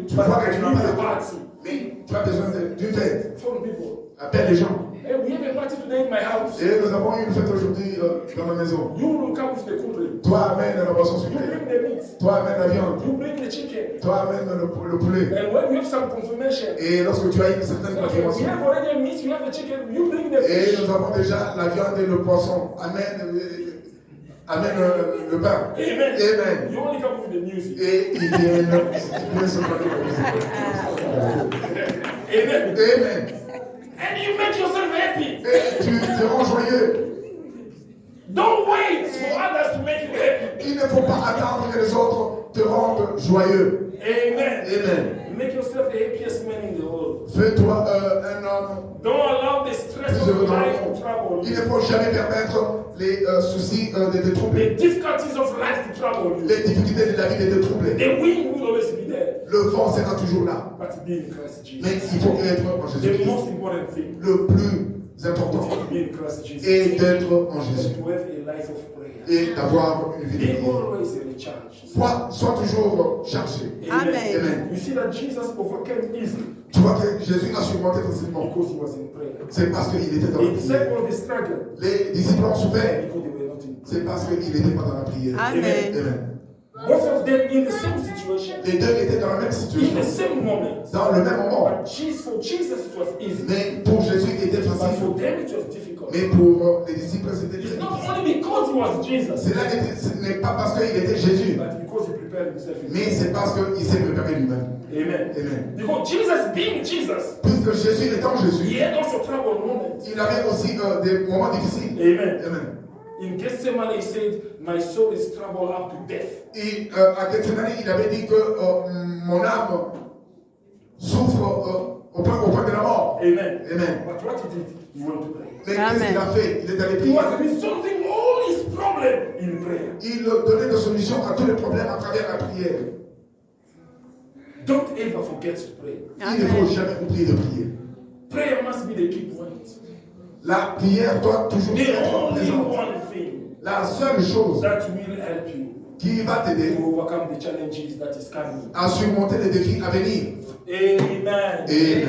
Speaker 1: Tu
Speaker 2: But
Speaker 1: vois que
Speaker 2: you
Speaker 1: tu n'as
Speaker 2: need
Speaker 1: pas
Speaker 2: a
Speaker 1: d'argent,
Speaker 2: party.
Speaker 1: mais tu as besoin d'une fête.
Speaker 2: Phone people.
Speaker 1: Appelle les gens.
Speaker 2: Hey, we have a party today in my house.
Speaker 1: Et nous avons eu une fête aujourd'hui dans ma maison.
Speaker 2: You will come with the cool drink.
Speaker 1: Toi, amène la boisson
Speaker 2: You
Speaker 1: sucrée.
Speaker 2: bring the meat.
Speaker 1: Toi, amène la viande.
Speaker 2: You bring the chicken.
Speaker 1: Toi, amène le poulet.
Speaker 2: And when you have some confirmation,
Speaker 1: Et lorsque tu as une certaine
Speaker 2: okay, we
Speaker 1: confirmation,
Speaker 2: have already a meat, you have the chicken, you bring the
Speaker 1: et
Speaker 2: fish.
Speaker 1: nous avons déjà la viande et le poisson, amène le pain.
Speaker 2: Amen.
Speaker 1: Amen.
Speaker 2: You only come with the music.
Speaker 1: Et ils viennent se parler comme
Speaker 2: Amen.
Speaker 1: ça. Amen.
Speaker 2: And you make yourself happy.
Speaker 1: Et tu te rends joyeux.
Speaker 2: Don't wait for others to make you happy.
Speaker 1: Il ne faut pas attendre que les autres te rendent joyeux.
Speaker 2: Amen.
Speaker 1: Amen.
Speaker 2: Make yourself the happiest man in the world.
Speaker 1: Fais-toi un homme.
Speaker 2: Don't allow the stress of life to trouble
Speaker 1: Il ne
Speaker 2: you.
Speaker 1: faut jamais permettre les soucis, des troubles,
Speaker 2: The difficulties of life to trouble you.
Speaker 1: les difficultés de la vie, des troubles.
Speaker 2: The wind will always be there.
Speaker 1: Le vent sera toujours là.
Speaker 2: But be in Christ
Speaker 1: Mais
Speaker 2: Jesus.
Speaker 1: il faut être en
Speaker 2: The
Speaker 1: Jésus-Christ.
Speaker 2: most important thing
Speaker 1: Le plus important
Speaker 2: is to be in Christ Jesus.
Speaker 1: est d'être en
Speaker 2: And
Speaker 1: Jésus
Speaker 2: to have a life of prayer.
Speaker 1: et d'avoir une vie de
Speaker 2: Be
Speaker 1: prière.
Speaker 2: always recharged.
Speaker 1: Sois toujours chargé.
Speaker 3: Amen.
Speaker 1: Amen.
Speaker 2: You see that Jesus overcame easily
Speaker 1: Tu vois que Jésus a surmonté facilement.
Speaker 2: because he was in prayer.
Speaker 1: C'est parce qu'il était dans la
Speaker 2: The
Speaker 1: prière.
Speaker 2: disciples they struggled
Speaker 1: Les disciples ont souffert.
Speaker 2: because they were not in prayer.
Speaker 1: C'est parce qu'ils n'étaient pas dans la prière.
Speaker 3: Amen.
Speaker 1: Amen.
Speaker 2: Both of them in the same situation,
Speaker 1: Les deux étaient dans la même
Speaker 2: in
Speaker 1: situation,
Speaker 2: the same moment.
Speaker 1: dans le même moment.
Speaker 2: But for Jesus it was easy.
Speaker 1: Mais pour Jésus, il était
Speaker 2: But for
Speaker 1: facile.
Speaker 2: them it was difficult.
Speaker 1: Mais pour les disciples, c'était
Speaker 2: It's
Speaker 1: très
Speaker 2: not
Speaker 1: difficile.
Speaker 2: only because he was Jesus,
Speaker 1: Ce n'est pas parce qu'il était Jésus,
Speaker 2: but because he prepared himself. in
Speaker 1: mais
Speaker 2: prayer.
Speaker 1: c'est parce qu'il s'est préparé lui-même.
Speaker 2: Amen.
Speaker 1: Amen.
Speaker 2: Because Jesus being Jesus,
Speaker 1: Puisque Jésus étant
Speaker 2: he
Speaker 1: Jésus,
Speaker 2: had also troubled moments.
Speaker 1: il avait aussi des moments difficiles.
Speaker 2: Amen.
Speaker 1: Amen.
Speaker 2: In Gethsemane, he said, "My soul is troubled up to death."
Speaker 1: Et à Gethsemane, il avait dit que mon âme souffre au point de la mort.
Speaker 2: Amen.
Speaker 1: Amen.
Speaker 2: But what he did, he went to pray.
Speaker 1: Mais qu'est-ce qu'il a fait? Il est allé
Speaker 2: He
Speaker 1: prier.
Speaker 2: was resolving all his problems in prayer.
Speaker 1: Il donnait des solutions à tous les problèmes à travers la prière.
Speaker 2: Don't ever forget to pray.
Speaker 1: Il ne faut jamais oublier de prier.
Speaker 2: Prayer must be the key point.
Speaker 1: La prière doit toujours
Speaker 2: The
Speaker 1: être
Speaker 2: only
Speaker 1: présente.
Speaker 2: one thing
Speaker 1: La seule chose
Speaker 2: that will help you
Speaker 1: qui va t'aider
Speaker 2: to overcome the challenges that is coming.
Speaker 1: à surmonter les défis à venir.
Speaker 2: Amen.
Speaker 1: Amen.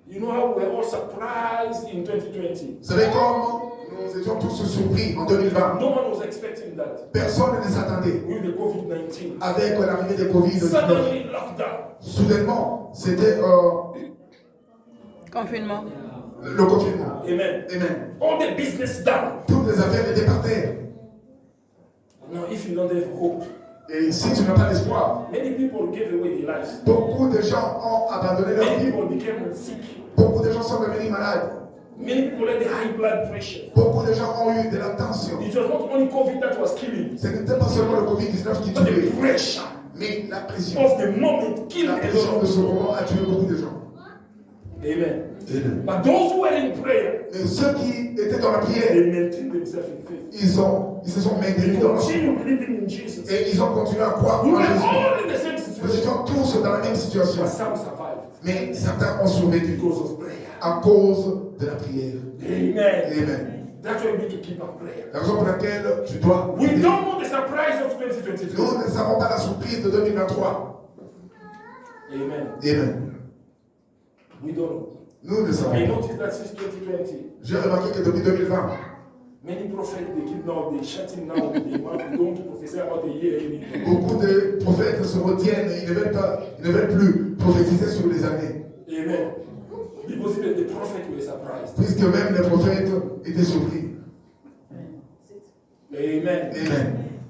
Speaker 2: You know how we were all surprised in 2020?
Speaker 1: Vous savez comme nous étions tous surpris en 2020.
Speaker 2: No one was expecting that.
Speaker 1: Personne ne s'attendait.
Speaker 2: With the COVID-19.
Speaker 1: Avec l'arrivée des Covid-19.
Speaker 2: Suddenly lockdown.
Speaker 1: Soudainement, c'était
Speaker 3: Confinement.
Speaker 1: le confinement.
Speaker 2: Amen.
Speaker 1: Amen.
Speaker 2: All the business down.
Speaker 1: Toutes les affaires étaient par terre.
Speaker 2: Now, if you don't have hope,
Speaker 1: Et si tu n'as pas d'espoir,
Speaker 2: many people gave away their lives.
Speaker 1: beaucoup de gens ont abandonné leur
Speaker 2: Many
Speaker 1: vie.
Speaker 2: people became sick.
Speaker 1: Beaucoup de gens sont devenus malades.
Speaker 2: Many people had high blood pressure.
Speaker 1: Beaucoup de gens ont eu de la tension.
Speaker 2: It was not only COVID that was killing,
Speaker 1: Ce n'était pas seulement le Covid-19 qui
Speaker 2: but the
Speaker 1: tuait,
Speaker 2: pressure
Speaker 1: mais la pression.
Speaker 2: of the moment killed
Speaker 1: La
Speaker 2: a
Speaker 1: pression
Speaker 2: lot
Speaker 1: de
Speaker 2: of
Speaker 1: ce
Speaker 2: people.
Speaker 1: moment a tué beaucoup de gens.
Speaker 2: Amen.
Speaker 1: Amen.
Speaker 2: But those who were in prayer,
Speaker 1: Et ceux qui étaient dans la prière,
Speaker 2: they maintained themselves in faith.
Speaker 1: ils se sont
Speaker 2: They
Speaker 1: maintenus dans la foi.
Speaker 2: continued believing in Jesus.
Speaker 1: Et ils ont continué à croire
Speaker 2: We
Speaker 1: en
Speaker 2: were
Speaker 1: Jésus.
Speaker 2: all in the same
Speaker 1: Nous
Speaker 2: situation,
Speaker 1: étions tous dans la même situation.
Speaker 2: but some survived
Speaker 1: Mais certains ont survécu
Speaker 2: because of prayer.
Speaker 1: à cause de la prière.
Speaker 2: Amen.
Speaker 1: Amen.
Speaker 2: That's why we need to keep our prayer.
Speaker 1: La raison pour laquelle tu dois.
Speaker 2: We don't know the surprise of 2023.
Speaker 1: Nous ne savons pas la surprise de 2023.
Speaker 2: Amen.
Speaker 1: Amen.
Speaker 2: We don't know.
Speaker 1: Nous ne savons
Speaker 2: I
Speaker 1: pas.
Speaker 2: noticed that since 2020,
Speaker 1: J'ai remarqué que depuis 2020,
Speaker 2: many prophets they keep now they shutting down the mouth. They don't prophesy about the year anymore.
Speaker 1: beaucoup de prophètes se retiennent et ils ne veulent plus prophétiser sur les années.
Speaker 2: Amen. Because even the prophet were surprised.
Speaker 1: Puisque même les prophètes étaient surpris.
Speaker 2: Amen.
Speaker 1: Amen.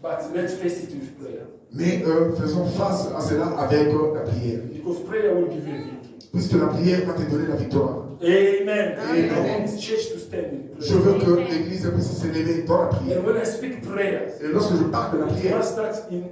Speaker 2: But let's face it with prayer.
Speaker 1: Mais faisons face à cela avec la prière.
Speaker 2: Because prayer will give you a victory.
Speaker 1: Puisque la prière va te donner la victoire.
Speaker 2: Amen.
Speaker 1: Amen.
Speaker 2: I want this church to stand in
Speaker 1: Je
Speaker 2: prayer.
Speaker 1: veux que l'Église puisse s'élever dans la prière.
Speaker 2: And when I speak prayers,
Speaker 1: Et lorsque je parle de la
Speaker 2: it
Speaker 1: prière,
Speaker 2: must start in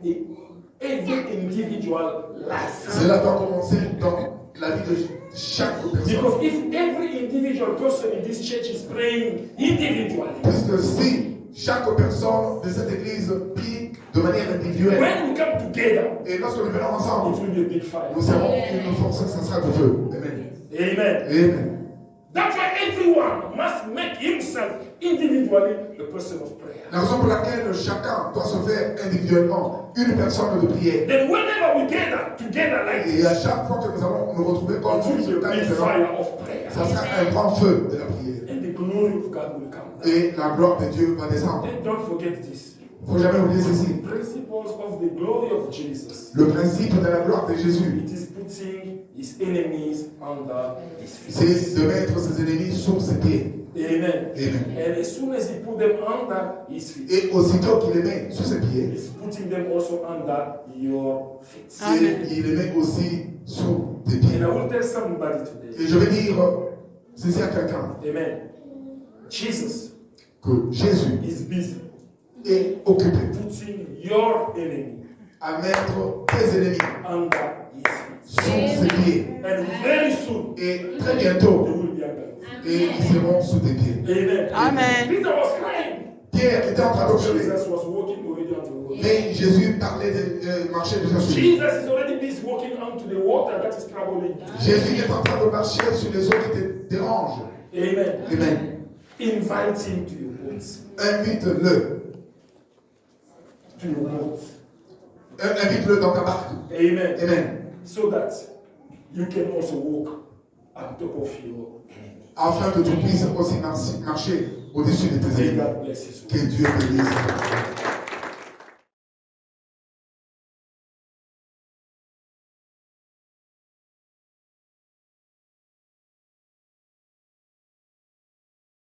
Speaker 2: every individual life.
Speaker 1: cela doit commencer dans la vie de chaque personne.
Speaker 2: Because if every individual person in this church is praying individually,
Speaker 1: Puisque si chaque personne de cette Église prie de manière individuelle,
Speaker 2: when we come together,
Speaker 1: et lorsque nous venons
Speaker 2: it
Speaker 1: ensemble,
Speaker 2: will be a big fire.
Speaker 1: nous serons une force, ça sera de feu. Amen.
Speaker 2: Amen.
Speaker 1: Amen.
Speaker 2: That's why everyone must make himself individually the person of prayer.
Speaker 1: La raison pour laquelle chacun doit se faire individuellement une personne de prière.
Speaker 2: Then whenever we gather together like
Speaker 1: Et à
Speaker 2: this,
Speaker 1: chaque fois que nous allons nous retrouver comme
Speaker 2: it will
Speaker 1: ce
Speaker 2: be
Speaker 1: temps
Speaker 2: a big
Speaker 1: différent,
Speaker 2: fire of prayer.
Speaker 1: ça sera un grand feu de la prière.
Speaker 2: And the glory of God will come down.
Speaker 1: Et la gloire de Dieu va descendre.
Speaker 2: Then don't forget this.
Speaker 1: Il ne faut jamais oublier ceci.
Speaker 2: Principles of the glory of Jesus.
Speaker 1: Le principe de la gloire de Jésus,
Speaker 2: It is putting his enemies under his
Speaker 1: c'est
Speaker 2: feet.
Speaker 1: de mettre ses ennemis sous ses pieds.
Speaker 2: Amen.
Speaker 1: Amen.
Speaker 2: And as soon as he put them under his feet,
Speaker 1: Et aussitôt qu'il les met sous ses pieds,
Speaker 2: he's putting them also under your feet.
Speaker 3: Amen.
Speaker 1: il les met aussi sous tes pieds.
Speaker 2: And I will tell somebody today.
Speaker 1: Et je vais dire ceci à quelqu'un,
Speaker 2: Amen. Jesus
Speaker 1: que Jésus
Speaker 2: is busy
Speaker 1: est occupé
Speaker 2: putting your enemy
Speaker 1: à mettre tes ennemis
Speaker 2: under his feet.
Speaker 1: sous ses pieds.
Speaker 2: And very soon,
Speaker 1: Et très
Speaker 2: they
Speaker 1: bientôt,
Speaker 2: will be under.
Speaker 1: et ils seront sous tes pieds.
Speaker 2: Amen.
Speaker 3: Amen.
Speaker 2: Peter was crying.
Speaker 1: Pierre était en train de pleurer.
Speaker 2: Jesus was walking already on the water.
Speaker 1: Mais Jésus parlait de marcher déjà sur lui.
Speaker 2: Jesus is already busy walking onto the water that is troubling you.
Speaker 1: Jésus est en train de marcher sur les eaux qui te dérangent.
Speaker 2: Amen.
Speaker 1: Amen.
Speaker 2: Invite him to your boat.
Speaker 1: Invite-le.
Speaker 2: To your boat.
Speaker 1: Invite-le dans ta barque.
Speaker 2: Amen.
Speaker 1: Amen.
Speaker 2: So that you can also walk on top of your enemy.
Speaker 1: Afin que tu puisses aussi marcher au-dessus de tes
Speaker 2: May
Speaker 1: ennemis.
Speaker 2: God bless you.
Speaker 1: Que Dieu te bénisse.